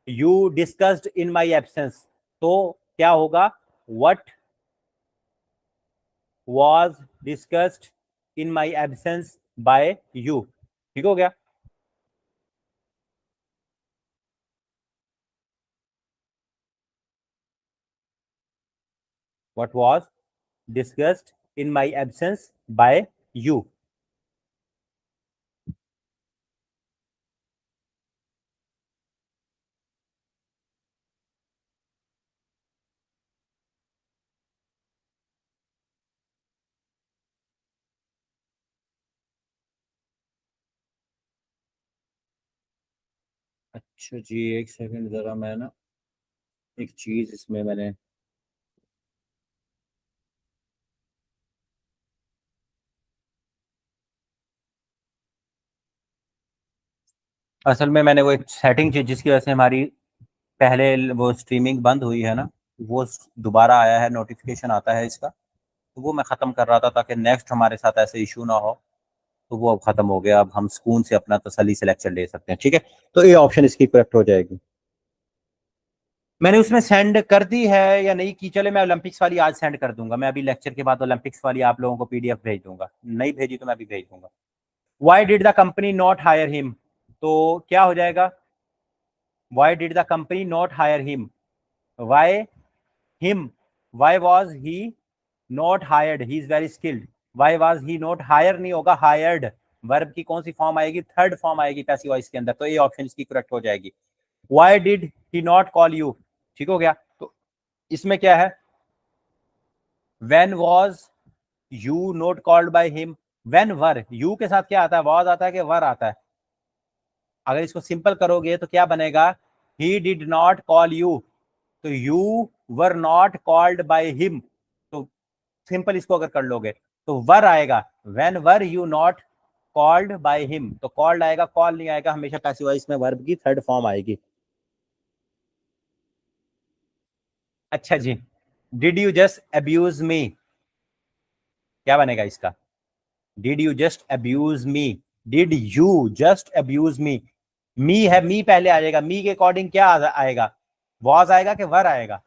A: you discussed in my absence, तो क्या होगा, what was discussed in my absence by you. ठीक हो गया, what was discussed in my absence by you. अच्छा जी, एक सेकंड जरा, मैं ना एक चीज इसमें मैंने, असल में मैंने वो एक सेटिंग थी जिसकी वजह से हमारी पहले वो स्ट्रीमिंग बंद हुई है ना, वो दोबारा आया है, नोटिफिकेशन आता है इसका, तो वो मैं ख़त्म कर रहा था ताकि नेक्स्ट हमारे साथ ऐसे इशू ना हो। तो वो अब ख़त्म हो गया, अब हम सुकून से अपना तसल्ली से लेक्चर ले सकते हैं। ठीक है, तो ये ऑप्शन इसकी करेक्ट हो जाएगी। मैंने उसमें सेंड कर दी है या नहीं की, चले मैं ओलंपिक्स वाली आज सेंड कर दूंगा, मैं अभी लेक्चर के बाद ओलंपिक्स वाली आप लोगों को पीडीएफ भेज दूंगा, नहीं भेजी तो मैं भी भेज दूंगा। Why did the company not hire him, तो क्या हो जाएगा, why did the company not hire him, why him, why was he not hired, he is very skilled, why was he not hire नहीं होगा, हायर्ड, वर्ब की कौन सी फॉर्म आएगी, थर्ड फॉर्म आएगी पैसिव वॉइस के अंदर, तो ये ऑप्शन इसकी करेक्ट हो जाएगी। Why did he not call you, ठीक हो गया, तो इसमें क्या है, when was you not called by him, when were, you के साथ क्या आता है, वॉज आता है कि वर आता है, अगर इसको सिंपल करोगे तो क्या बनेगा, he did not call you, तो you were not called by him, तो सिंपल इसको अगर कर लोगे तो वर आएगा, when were you not called by him, तो कॉल्ड आएगा, कॉल नहीं आएगा, हमेशा पैसिव वॉइस में वर्ब की थर्ड फॉर्म आएगी। अच्छा जी, did you just abuse me, क्या बनेगा इसका, did you just abuse me, did you just abuse me, me है, मी पहले आ जाएगा, मी के अकॉर्डिंग क्या आएगा, वॉज आएगा कि वर आएगा,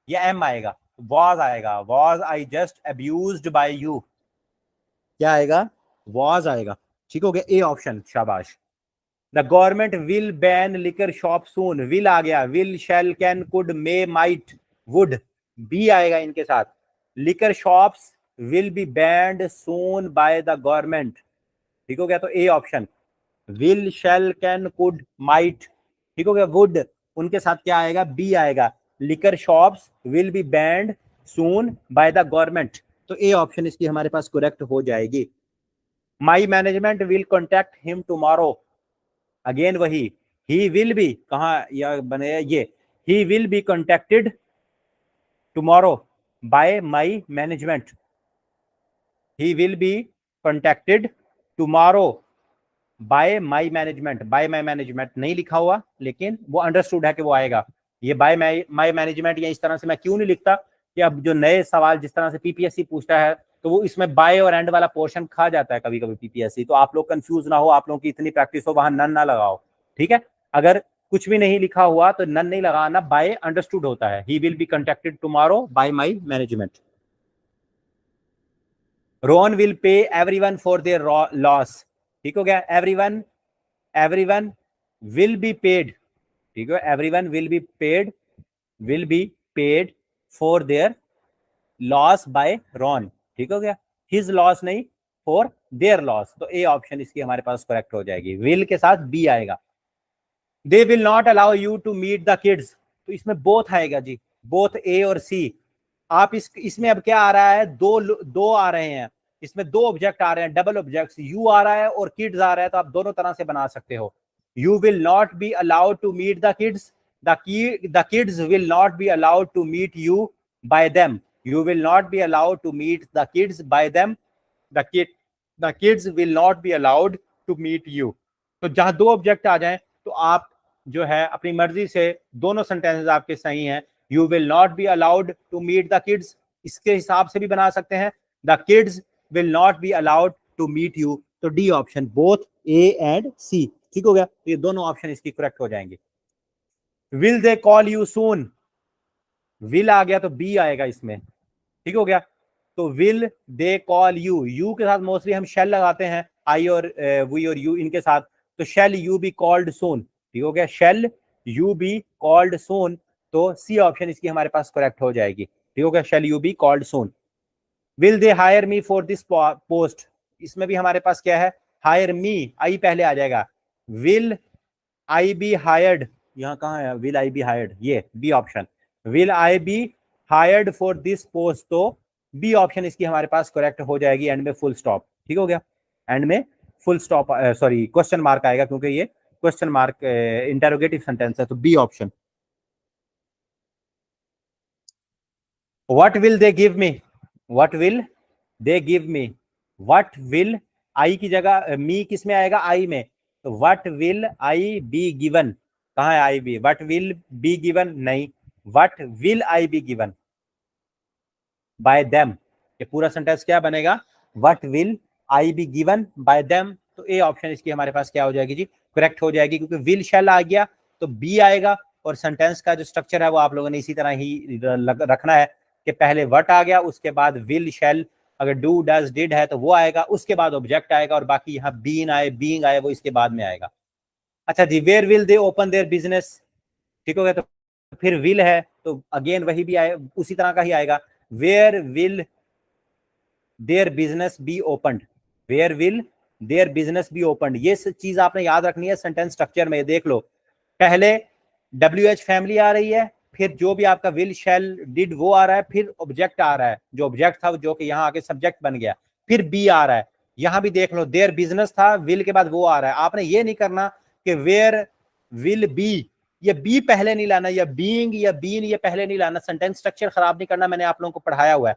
A: या एम आएगा, वॉज आएगा, was I just abused by you, क्या आएगा, वॉज आएगा। ठीक हो गया, ए ऑप्शन, शाबाश। The government will ban liquor shop soon, will आ गया, will shall can could may might would, be आएगा इनके साथ, liquor shops will be banned soon by the government. ठीक हो गया, तो A option, will shall can could might, ठीक हो गया, वुड उनके साथ क्या आएगा, बी आएगा, liquor shops will be banned soon by the government, तो ए ऑप्शन इसकी हमारे पास करेक्ट हो जाएगी। My management will contact him tomorrow, again वही, ही विल बी कहा या बने ये, ही will B contacted tomorrow by my management, he will B contacted tomorrow by my management, bye my management नहीं लिखा हुआ लेकिन वो अंडरस्टूड है कि वो आएगा, ये बाय माई मैनेजमेंट, या इस तरह से मैं क्यों नहीं लिखता कि अब जो नए सवाल जिस तरह से पीपीएससी पूछता है तो वो इसमें बाय और एंड वाला पोर्शन खा जाता है कभी कभी पीपीएससी, तो आप लोग कंफ्यूज ना हो, आप लोगों की इतनी प्रैक्टिस हो, वहां नन ना लगाओ। ठीक है, अगर कुछ भी नहीं लिखा हुआ तो नन नहीं लगाना, बाय अंडरस्टूड होता है, he will be contacted tomorrow by my management. Ron will pay everyone for their loss, ठीक हो गया, everyone, everyone will be paid, ठीक है, everyone will be paid, will be paid for their loss by Ron, ठीक हो गया, his loss नहीं, for their loss, तो ए ऑप्शन इसकी हमारे पास करेक्ट हो जाएगी, विल के साथ बी आएगा। They will not allow you to meet the kids, तो इसमें बोथ आएगा जी, बोथ ए और सी। आप इसमें अब क्या आ रहा है, दो दो आ रहे हैं, इसमें दो ऑब्जेक्ट आ रहे हैं, डबल ऑब्जेक्ट, यू आ रहा है और किड्स आ रहा है, तो आप दोनों तरह से बना सकते हो। You will not be allowed to meet the kids, the kids will not be allowed to meet you by them, you will not be allowed to meet the kids by them, the kids will not be allowed to meet you. तो जहां दो object आ जाएं तो आप जो है अपनी मर्जी से दोनों सेंटेंसेस आपके सही हैं। You will not be allowed to meet the kids, इसके हिसाब से भी बना सकते हैं, the kids will not be allowed to meet you. तो D option, both A and C, ठीक हो गया। तो ये दोनों ऑप्शन इसकी करेक्ट हो जाएंगे। Will they call you soon, will आ गया तो बी आएगा इसमें, ठीक हो गया। तो will they call you, you के साथ मोस्टली हम शेल लगाते हैं, आई और वी और यू इनके साथ, तो शेल यू बी कॉल्ड सून, ठीक हो गया, शेल यू बी कॉल्ड सून। तो सी ऑप्शन इसकी हमारे पास करेक्ट हो जाएगी, ठीक हो गया, shall you be called soon. Will they hire me for this post, इसमें भी हमारे पास क्या है, हायर मी, आई पहले आ जाएगा। विल आई बी हायर्ड, यहाँ कहाँ है विल आई बी हायर्ड, ये B option, will I be hired for this post. तो बी ऑप्शन इसकी हमारे पास करेक्ट हो जाएगी, एंड में फुल स्टॉप, ठीक हो गया, एंड में full stop, sorry question mark आएगा, क्योंकि ये क्वेश्चन मार्क इंटेरोगेटिव सेंटेंस है, तो B option. What will they give me, what will they give me, what will, I की जगह मी किस में आएगा, आई में, तो what will I be given, कहाँ है I be, what will be given नहीं, what will I be given by them. ये पूरा सेंटेंस क्या बनेगा, what will I be given by them. तो ए ऑप्शन इसकी हमारे पास क्या हो जाएगी जी, करेक्ट हो जाएगी, क्योंकि विल शैल आ गया तो बी आएगा, और सेंटेंस का जो स्ट्रक्चर है वो आप लोगों ने इसी तरह ही रखना है कि पहले व्हाट आ गया, उसके बाद विल शैल, अगर डू डज डिड है तो वो आएगा, उसके बाद ऑब्जेक्ट आएगा, और बाकी यहाँ बीन आए बीइंग आए वो इसके बाद में आएगा। अच्छा जी, where will they open their business, ठीक हो गया, तो फिर विल है तो अगेन वही भी आए, उसी तरह का ही आएगा, where will their business be opened, where will their business be opened. ये चीज आपने याद रखनी है सेंटेंस स्ट्रक्चर में, देख लो, पहले WH फैमिली आ रही है, फिर जो भी आपका विल शैल डिड वो आ रहा है, फिर ऑब्जेक्ट आ रहा है, जो ऑब्जेक्ट था जो कि यहाँ आके सब्जेक्ट बन गया, फिर बी आ रहा है, यहां भी देख लो देयर बिजनेस था, विल के बाद वो आ रहा है। आपने ये नहीं करना कि वेयर विल बी, ये बी पहले नहीं लाना, या बीइंग या बीन ये पहले नहीं लाना, सेंटेंस स्ट्रक्चर खराब नहीं करना, मैंने आप लोगों को पढ़ाया हुआ है।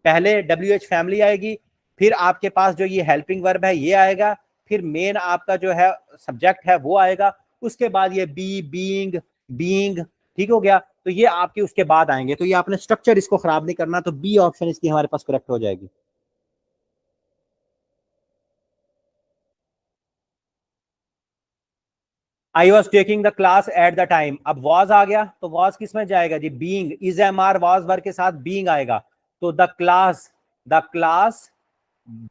A: पहले WH फैमिली आएगी, फिर आपके पास जो ये हेल्पिंग वर्ब है ये आएगा, फिर मेन आपका जो है सब्जेक्ट है वो आएगा, उसके बाद ये बी, बीइंग, बीइंग, ठीक हो गया। तो ये आपके उसके बाद आएंगे, तो ये आपने स्ट्रक्चर इसको खराब नहीं करना, तो बी ऑप्शन इसकी हमारे पास करेक्ट हो जाएगी। I was taking the class at the time, अब वॉज आ गया तो वॉज किस में जाएगा जी, being, is am are was वर्ग के साथ बीइंग आएगा, तो द क्लास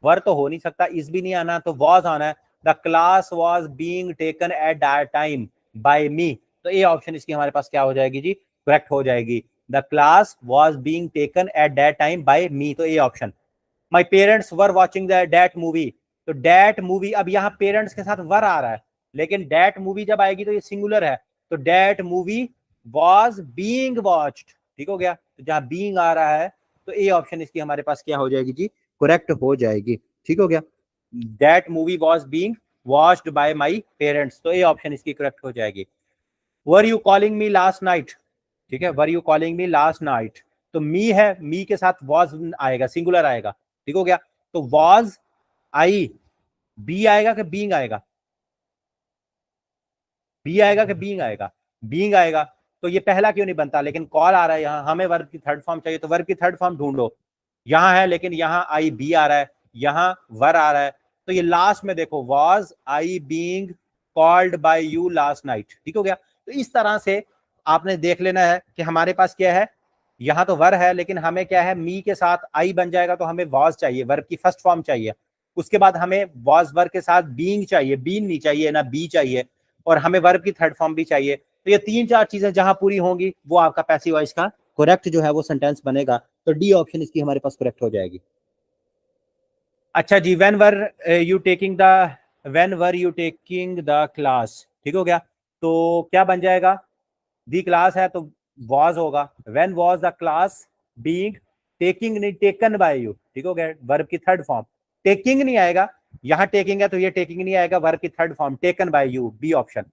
A: वर तो हो नहीं सकता, इस भी नहीं आना, तो वॉज आना है, the class was being taken at that time by me. तो ये ऑप्शन इसकी हमारे पास क्या हो जाएगी जी, करेक्ट हो जाएगी, the class was being taken at that time by me, तो ये option. My parents were watching that movie, तो डैट मूवी, अब यहाँ पेरेंट्स के साथ वर आ रहा है, लेकिन डैट मूवी जब आएगी तो ये सिंगुलर है, तो that movie was being watched, ठीक हो गया, तो जहां बीइंग आ रहा है तो ए ऑप्शन इसकी हमारे पास क्या हो जाएगी जी, करेक्ट हो जाएगी, ठीक हो गया, that movie was being watched bye my parents, तो ए ऑप्शन इसकी करेक्ट हो जाएगी। Were you calling me last night, ठीक है, were you calling me last night, तो मी है, मी के साथ वॉज आएगा, सिंगुलर आएगा, ठीक हो गया, तो वॉज आई, बी आएगा कि बीइंग आएगा, बी आएगा कि बीइंग आएगा, बीइंग आएगा, तो ये पहला क्यों नहीं बनता, लेकिन कॉल आ रहा है यहाँ, हमें वर्ब की थर्ड फॉर्म चाहिए, तो वर्ब की थर्ड फॉर्म ढूंढो, यहाँ है लेकिन यहाँ आई बी आ रहा है, यहाँ वर आ रहा है, तो ये लास्ट में देखो, was I being called by you last night, ठीक हो गया। तो इस तरह से आपने देख लेना है कि हमारे पास क्या है, यहाँ तो वर है लेकिन हमें क्या है, मी के साथ आई बन जाएगा, तो हमें वॉज चाहिए, वर्ब की फर्स्ट फॉर्म चाहिए, उसके बाद हमें वॉज वर्ब के साथ बीइंग चाहिए, बीन नहीं चाहिए ना बी चाहिए, और हमें वर्ब की थर्ड फॉर्म भी चाहिए, तो ये तीन चार चीजें जहां पूरी होंगी वो आपका पैसिव वॉइस का करेक्ट जो है वो सेंटेंस बनेगा, तो डी ऑप्शन इसकी हमारे पास करेक्ट हो जाएगी। अच्छा जी, when were you taking the class, ठीक हो गया, तो क्या बन जाएगा, दी क्लास है तो वॉज होगा, when was the class being, taking नहीं, टेकन बाय यू, ठीक हो गया, वर्ब की थर्ड फॉर्म। टेकिंग नहीं आएगा, यहाँ टेकिंग है तो ये टेकिंग नहीं आएगा, वर्ब की third form taken by you, B option.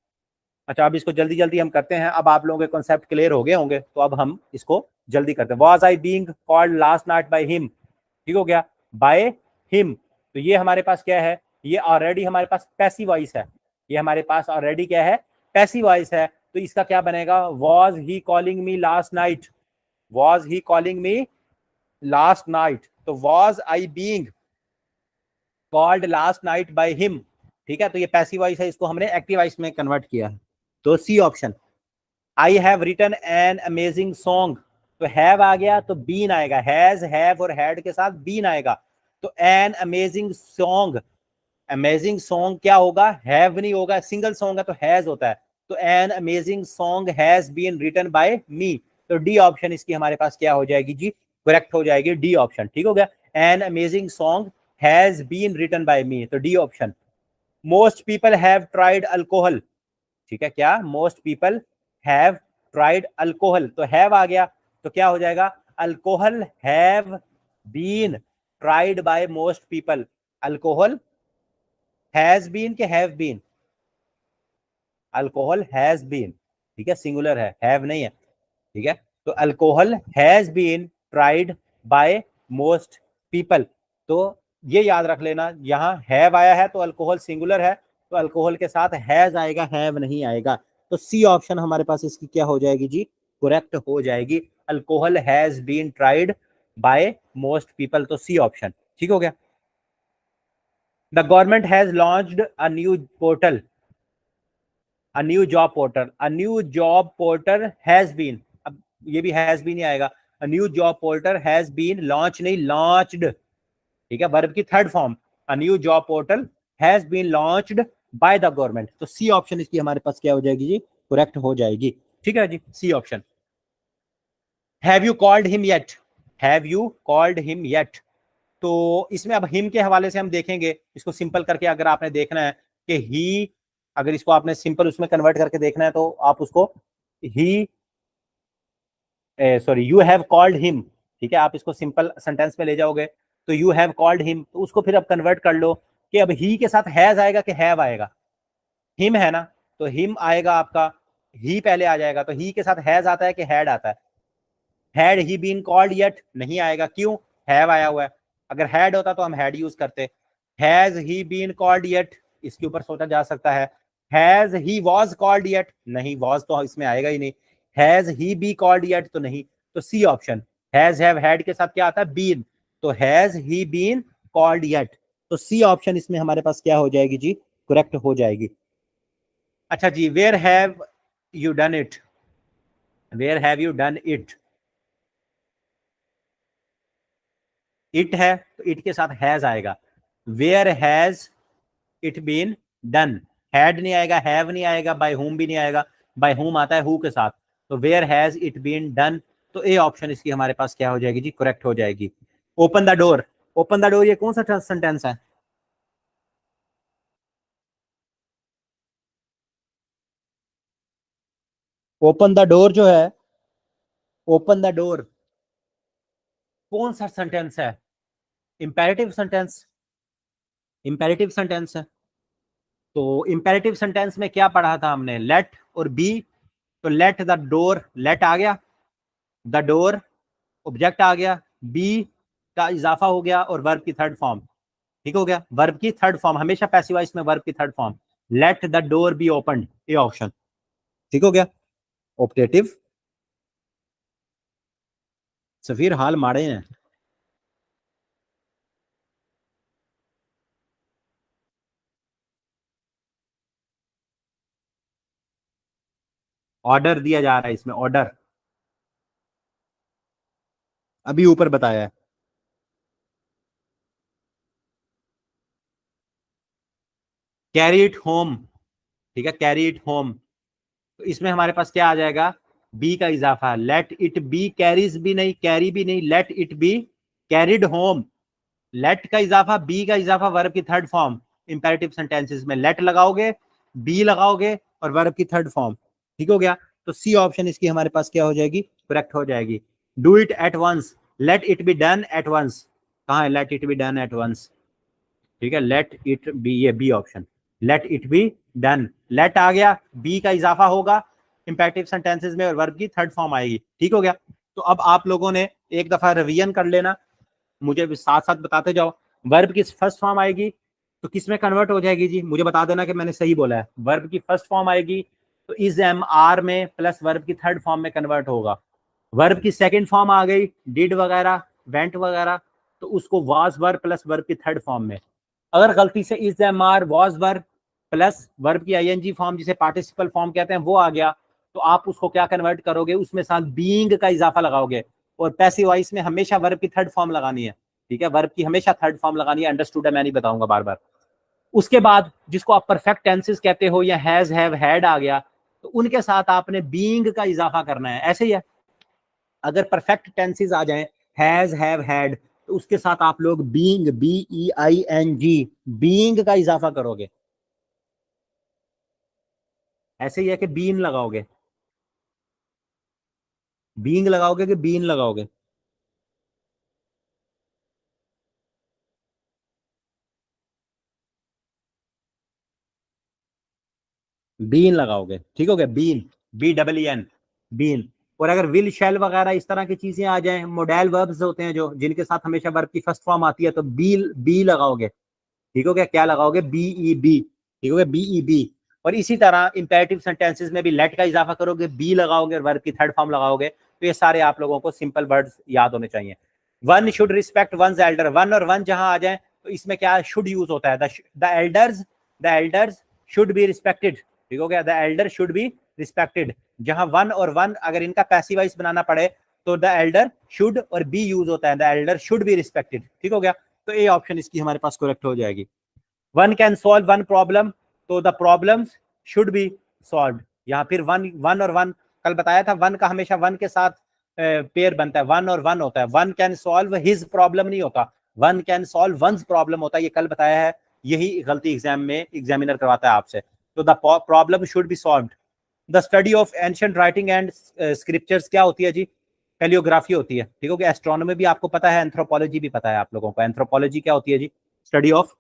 A: अच्छा, अब इसको जल्दी जल्दी हम करते हैं, अब आप लोगों के कॉन्सेप्ट क्लियर हो गए होंगे, तो अब हम इसको जल्दी करते हैं। Was I being called last night by him, ठीक हो गया, बाय हिम। तो ये हमारे पास क्या है, ये ऑलरेडी हमारे पास पैसिव वॉइस है, ये हमारे पास ऑलरेडी क्या है, पैसिव वॉइस है। तो इसका क्या बनेगा, was he calling me last night, was he calling me last night. तो was I being called last night by him, ठीक है, तो ये पैसिव वॉइस है, इसको हमने एक्टिव वॉइस में कन्वर्ट किया है, तो सी option. I have written an amazing song, तो हैव आ गया तो बीन आएगा, हैज, हैव और हैड के साथ बीन आएगा, तो an amazing song, amazing song क्या होगा, हैव नहीं होगा, सिंगल सॉन्ग है तो हैज होता है, तो an amazing song has been written by me. तो डी ऑप्शन इसकी हमारे पास क्या हो जाएगी जी, करेक्ट हो जाएगी, डी ऑप्शन, ठीक हो गया, an amazing song has been written by me, तो D option. Most people have tried alcohol, ठीक है, क्या, most people have tried alcohol, तो हैव आ गया तो क्या हो जाएगा, alcohol have been tried by most people, alcohol has been के have been, alcohol has been, ठीक है, सिंगुलर है, हैव नहीं है, ठीक है, तो alcohol has been tried by most people. तो ये याद रख लेना, यहाँ हैव आया है तो अल्कोहल सिंगुलर है, तो अल्कोहल के साथ हैज आएगा, हैव नहीं आएगा, तो सी ऑप्शन हमारे पास इसकी क्या हो जाएगी जी, करेक्ट हो जाएगी, alcohol has been tried by most people, C C option, ठीक हो गया। The government has launched a new portal, a new job portal, a new job portal has been, अब ये भी हैज बीन ही आएगा, a new job portal has been launch नहीं, launched, ठीक है, वर्ब की third form, a new job portal has been launched by the government, तो सी ऑप्शन इसकी हमारे पास क्या हो जाएगी जी, करेक्ट हो जाएगी, ठीक है जी, C option. Have you called him yet, have you called him yet, तो इसमें अब हिम के हवाले से हम देखेंगे, इसको सिंपल करके अगर आपने देखना है कि ही, अगर इसको आपने सिंपल उसमें कन्वर्ट करके देखना है तो आप उसको ही, sorry, you have called him, ठीक है, आप इसको सिंपल सेंटेंस में ले जाओगे तो यू हैव कॉल्ड हिम, तो उसको फिर अब कन्वर्ट कर लो कि अब ही के साथ हैज आएगा कि हैव आएगा, हिम है ना, तो हिम आएगा आपका, ही पहले आ जाएगा, तो ही के साथ हैज आता है कि हैड आता है, had he been called yet नहीं आएगा, क्यों, हैव आया हुआ है, अगर हैड होता तो हम हैड यूज करते, has he been called yet, इसके ऊपर सोचा जा सकता है, has he was called yet, नहीं, वॉज तो इसमें आएगा ही नहीं, has he be called yet तो नहीं, तो सी ऑप्शन, हैज हैव हैड के साथ क्या आता है, बीन, तो has he been called yet, तो सी ऑप्शन इसमें हमारे पास क्या हो जाएगी जी, करेक्ट हो जाएगी। अच्छा जी, where have you done it, where have you done it, it है तो इट के साथ हैज आएगा, where has it been done, had नहीं आएगा, हैव नहीं आएगा, बाय हुम भी नहीं आएगा, बाय हुम आता है हु के साथ, तो where has it been done, तो ए ऑप्शन इसकी हमारे पास क्या हो जाएगी जी, करेक्ट हो जाएगी। Open the door, open the door ये कौन सा सेंटेंस है, ओपन द डोर जो है, ओपन द डोर कौन सा सेंटेंस है, इंपेरेटिव सेंटेंस, इंपेरेटिव सेंटेंस है, तो इंपेरेटिव सेंटेंस में क्या पढ़ा था हमने, लेट और बी, तो लेट द डोर, लेट आ गया, द डोर ऑब्जेक्ट आ गया, बी का इजाफा हो गया और वर्ब की थर्ड फॉर्म, ठीक हो गया, वर्ब की थर्ड फॉर्म हमेशा पैसिव वॉइस में वर्ब की third form, let the door be open, ये ऑप्शन, ठीक हो गया, ऑप्टेटिव, सफीर हाल माड़े हैं, ऑर्डर दिया जा रहा है इसमें, ऑर्डर अभी ऊपर बताया है, कैरी इट होम, ठीक है, कैरी इट होम, तो इसमें हमारे पास क्या आ जाएगा, बी का इजाफा, लेट इट बी कैरीज भी नहीं, कैरी भी नहीं, let it be carried home, let का इजाफा, बी का इजाफा, वर्ब की थर्ड फॉर्म, इंपेरेटिव सेंटेंसेस में लेट लगाओगे, बी लगाओगे और वर्ब की थर्ड फॉर्म, ठीक हो गया, तो सी ऑप्शन इसकी हमारे पास क्या हो जाएगी, करेक्ट हो जाएगी। Do it at once, let it be done at once, कहाँ है let it be done at once, ठीक है, लेट इट बी, ये B option, let it be done, late आ गया, बी का इजाफा होगा इंपेरेटिव सेंटेंसेस में और वर्ब की थर्ड फॉर्म आएगी, ठीक हो गया। तो अब आप लोगों ने एक दफा रिवीजन कर लेना, मुझे साथ साथ बताते जाओ। वर्ब की फर्स्ट फॉर्म आएगी तो किस में कन्वर्ट हो जाएगी जी, मुझे बता देना कि मैंने सही बोला है। वर्ब की फर्स्ट फॉर्म आएगी तो इज एम आर में प्लस वर्ब की थर्ड फॉर्म में कन्वर्ट होगा। वर्ब की सेकंड फॉर्म आ गई डिड वगैरह वेंट वगैरह, तो उसको वाज वर्ब प्लस वर्ब की थर्ड फॉर्म में। अगर गलती से is am are was verb plus verb की आईएनजी फॉर्म जिसे पार्टिसिपल फॉर्म कहते हैं वो आ गया, तो आप उसको क्या कन्वर्ट करोगे, उसमें साथ बीइंग का इजाफा लगाओगे और पैसिव वॉइस में हमेशा वर्ब की थर्ड फॉर्म लगानी है, ठीक है, वर्ब की हमेशा थर्ड फॉर्म लगानी है, अंडरस्टूड है, मैं नहीं बताऊंगा बार बार। उसके बाद जिसको आप परफेक्ट टेंसेस कहते हो या हैज हैव हैड आ गया, तो उनके साथ आपने बीइंग का इजाफा करना है, ऐसे ही है। अगर परफेक्ट टेंसेस आ जाएं हैज हैव हैड, तो उसके साथ आप लोग being B E I N G being का इजाफा करोगे, ऐसे ही है कि बीन लगाओगे, बीइंग लगाओगे कि बीन लगाओगे, बीन लगाओगे, ठीक हो गया, been, B double N, been. और अगर विल शैल वगैरह इस तरह की चीजें आ जाएं, मोडेल वर्ब्स होते हैं जो जिनके साथ हमेशा वर्ब की फर्स्ट फॉर्म आती है, तो बी लगाओगे, ठीक हो गया, क्या लगाओगे, बी ई बी, ठीक हो गया, बी ई बी। और इसी तरह इंपेरेटिव सेंटेंसेस में भी लेट का इजाफा करोगे, बी लगाओगे और वर्ब की थर्ड फॉर्म लगाओगे। तो ये सारे आप लोगों को सिंपल वर्ड्स याद होने चाहिए। One should respect one Elder, one और वन जहां आ जाए तो इसमें क्या शुड यूज होता है, the elders should be respected, ठीक हो गया, the Elder should be respected. जहां वन और वन अगर इनका पैसिव वॉइस बनाना पड़े तो द एल्डर शुड और बी यूज होता है, the Elder should be respected, ठीक हो गया। तो ए ऑप्शन इसकी हमारे पास करेक्ट हो जाएगी। One can solve one problem, तो the problems should be solve. यहाँ फिर वन वन और वन, कल बताया था वन का हमेशा वन के साथ पेयर बनता है, वन और वन होता है, one can solve his problem नहीं होता, one can solve one's problem होता है, ये कल बताया है, यही गलती एग्जाम में एग्जामिनर करवाता है आपसे। तो the problem should be solve. The study of ancient writing and scriptures क्या होती है जी, कैलियोग्राफी होती है, ठीक हो गया। एस्ट्रोनॉमी भी आपको पता है, एंथ्रोपोलॉजी भी पता है आप लोगों को। एंथ्रोपोलॉजी क्या होती है जी, स्टडी ऑफ,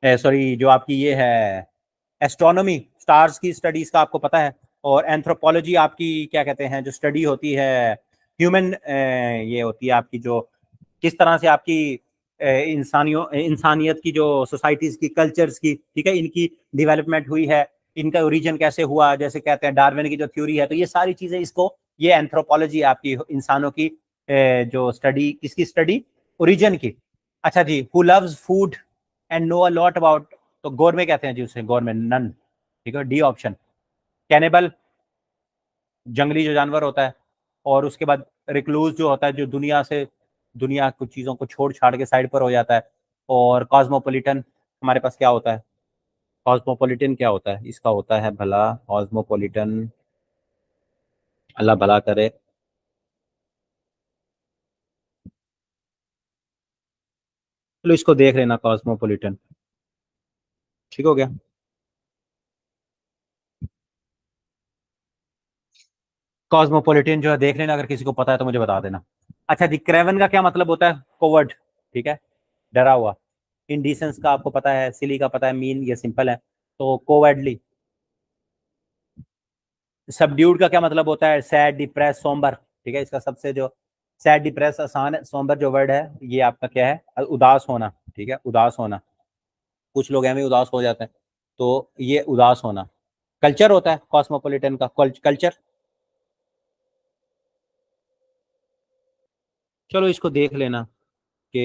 A: सॉरी जो आपकी ये है एस्ट्रोनॉमी, स्टार्स की स्टडीज का आपको पता है। और एंथ्रोपोलॉजी आपकी क्या कहते हैं, जो स्टडी होती है ह्यूमन, ये होती है आपकी जो किस तरह से आपकी इंसानियत की जो सोसाइटीज की कल्चर्स की, ठीक है, इनकी डेवलपमेंट हुई है, इनका ओरिजिन कैसे हुआ, जैसे कहते हैं डार्विन की जो थ्योरी है, तो ये सारी चीजें इसको, ये एंथ्रोपोलॉजी आपकी इंसानों की जो स्टडी, किसकी स्टडी, ओरिजिन की। अच्छा जी, who loves food and know a lot about, तो गौरमेंट कहते हैं जी उसे, गौरमेंट, नन, ठीक है, डी ऑप्शन। कैनिबल, जंगली जो जानवर होता है। और उसके बाद रिक्लूज जो होता है, जो दुनिया से, दुनिया कुछ चीज़ों को छोड़ छाड़ के साइड पर हो जाता है। और कॉस्मोपोलिटन हमारे पास क्या होता है, कॉस्मोपोलिटन क्या होता है, इसका होता है भला कॉस्मोपोलिटन, अल्लाह भला करे, चलो इसको देख लेना, कॉस्मोपोलिटन, ठीक हो गया। कॉस्मोपोलिटन जो है देख लेना, अगर किसी को पता है तो मुझे बता देना। अच्छा जी, क्रेवन का क्या मतलब होता है, कोवर्ड, ठीक है, डरा हुआ। इंडिसेंस का आपको पता है, सिली का पता है, मीन, ये सिंपल है, तो कोवर्डली। सबड्यूड का क्या मतलब होता है, सैड, डिप्रेस, सोम्बर, ठीक है, इसका सबसे जो सैड डिप्रेस आसान है, सोम्बर जो वर्ड है ये आपका क्या है, उदास होना, ठीक है, उदास होना, कुछ लोग ऐसे उदास हो जाते हैं, तो ये उदास होना। कल्चर होता है कॉस्मोपोलिटन का, कल्चर, चलो इसको देख लेना कि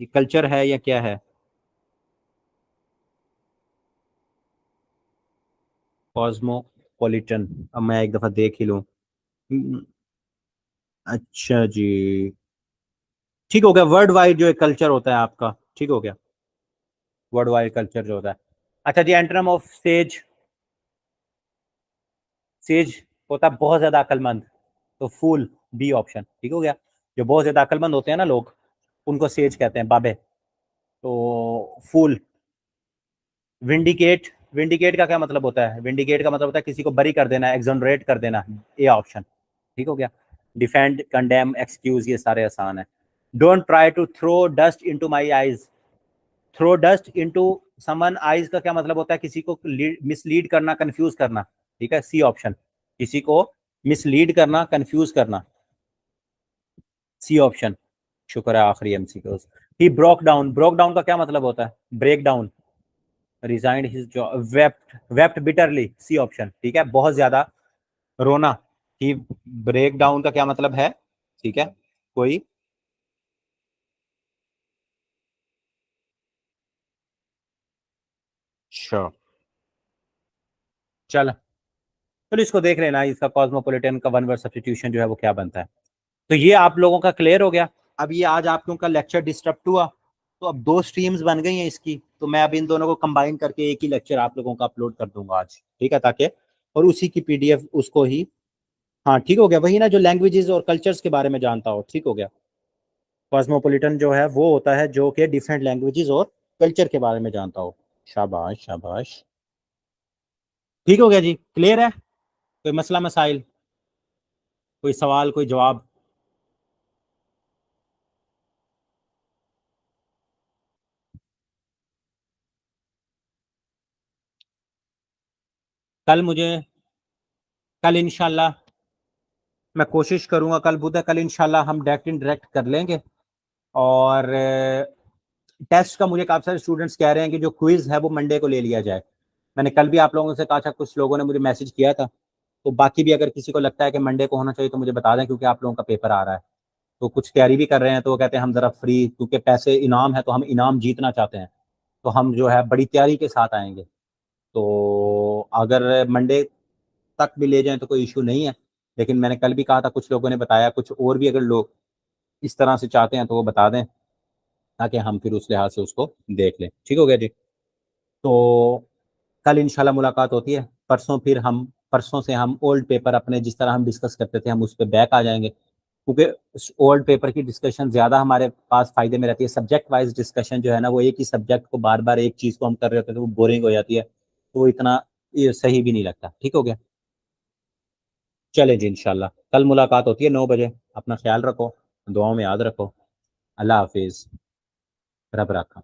A: ये कल्चर है या क्या है, कॉस्मोपोलिटन, अब मैं एक दफा देख ही लूं। अच्छा जी, ठीक हो गया, वर्ल्ड वाइड जो एक कल्चर होता है आपका, ठीक हो गया, वर्ल्ड वाइड कल्चर जो होता है। अच्छा जी, एंटोनिम ऑफ सेज, सेज होता है बहुत ज्यादा अक्लमंद, तो फूल, बी ऑप्शन, ठीक हो गया। जो बहुत ज्यादा अक्लमंद होते हैं ना लोग, उनको सेज कहते हैं, बाबे, तो फूल। विंडिकेट, विंडिकेट का क्या मतलब होता है? विंडिकेट का मतलब होता है किसी को बरी कर देना, एक्सोनरेट कर देना, ये ऑप्शन। ठीक हो गया। डिफेंड, कंडेम, एक्सक्यूज, ये सारे आसान है। Don't try to throw dust into my eyes. Throw dust into someone's eyes का क्या मतलब होता है? किसी को मिसलीड करना, कंफ्यूज करना। ठीक है, सी ऑप्शन। किसी को मिसलीड करना, कंफ्यूज करना, सी ऑप्शन। शुक्र है आखिरी MCQs. He broke down, broke down का क्या मतलब होता है? Break down, resigned his job, wept, wept bitterly, C option. ठीक है, बहुत ज्यादा रोना। ही ब्रेक डाउन का क्या मतलब है? ठीक है, कोई श्योर। चल, चलो इसको देख लेना, इसका कॉस्मोपॉलिटन का वन वर्ड सब्स्टिट्यूशन जो है वो क्या बनता है। तो ये आप लोगों का क्लियर हो गया। अब ये आज आप लोगों का लेक्चर डिस्टर्ब हुआ, तो अब दो स्ट्रीम्स बन गई हैं इसकी, तो मैं अब इन दोनों को कंबाइन करके एक ही लेक्चर आप लोगों का अपलोड कर दूंगा आज, ठीक है, ताकि और उसी की पीडीएफ उसको ही। हाँ ठीक हो गया, वही ना जो लैंग्वेजेस और कल्चर्स के बारे में जानता हो। ठीक हो गया। कॉस्मोपॉलिटन जो है वो होता है जो कि डिफरेंट लैंग्वेजेस और कल्चर के बारे में जानता हो। शाबाश शाबाश। ठीक हो गया जी, क्लियर है? कोई मसला मसाइल, कोई सवाल, कोई जवाब? कल मुझे, कल इंशाल्लाह मैं कोशिश करूंगा, कल बुध है, कल इंशाल्लाह हम डायरेक्ट इन डायरेक्ट कर लेंगे। और टेस्ट का मुझे काफी सारे स्टूडेंट्स कह रहे हैं कि जो क्विज है वो मंडे को ले लिया जाए। मैंने कल भी आप लोगों से कहा था, कुछ लोगों ने मुझे मैसेज किया था। तो बाकी भी अगर किसी को लगता है कि मंडे को होना चाहिए तो मुझे बता दें, क्योंकि आप लोगों का पेपर आ रहा है। तो कुछ तैयारी भी कर रहे हैं, तो वो कहते हैं हम जरा फ्री, क्योंकि पैसे इनाम है तो हम इनाम जीतना चाहते हैं। तो हम जो है बड़ी तैयारी के साथ आएंगे। तो अगर मंडे तक भी ले जाएं तो कोई इशू नहीं है। लेकिन मैंने कल भी कहा था, कुछ लोगों ने बताया, कुछ और भी अगर लोग इस तरह से चाहते हैं तो वो बता दें, ताकि हम फिर उस लिहाज से उसको देख लें। ठीक हो गया जी। तो कल इंशाल्लाह मुलाकात होती है। परसों फिर हम, परसों से हम ओल्ड पेपर अपने जिस तरह हम डिस्कस करते थे हम उस पर बैक आ जाएंगे, क्योंकि ओल्ड पेपर की डिस्कशन ज़्यादा हमारे पास फायदे में रहती है। सब्जेक्ट वाइज डिस्कशन जो है ना, वो एक ही सब्जेक्ट को बार बार एक चीज़ को हम कर रहे होते हैं तो वो बोरिंग हो जाती है, तो वो इतना ये सही भी नहीं लगता। ठीक हो गया। चले जी, इंशाल्लाह कल मुलाकात होती है 9 बजे। अपना ख्याल रखो, दुआओं में याद रखो। अल्लाह हाफिज़। रब रखा।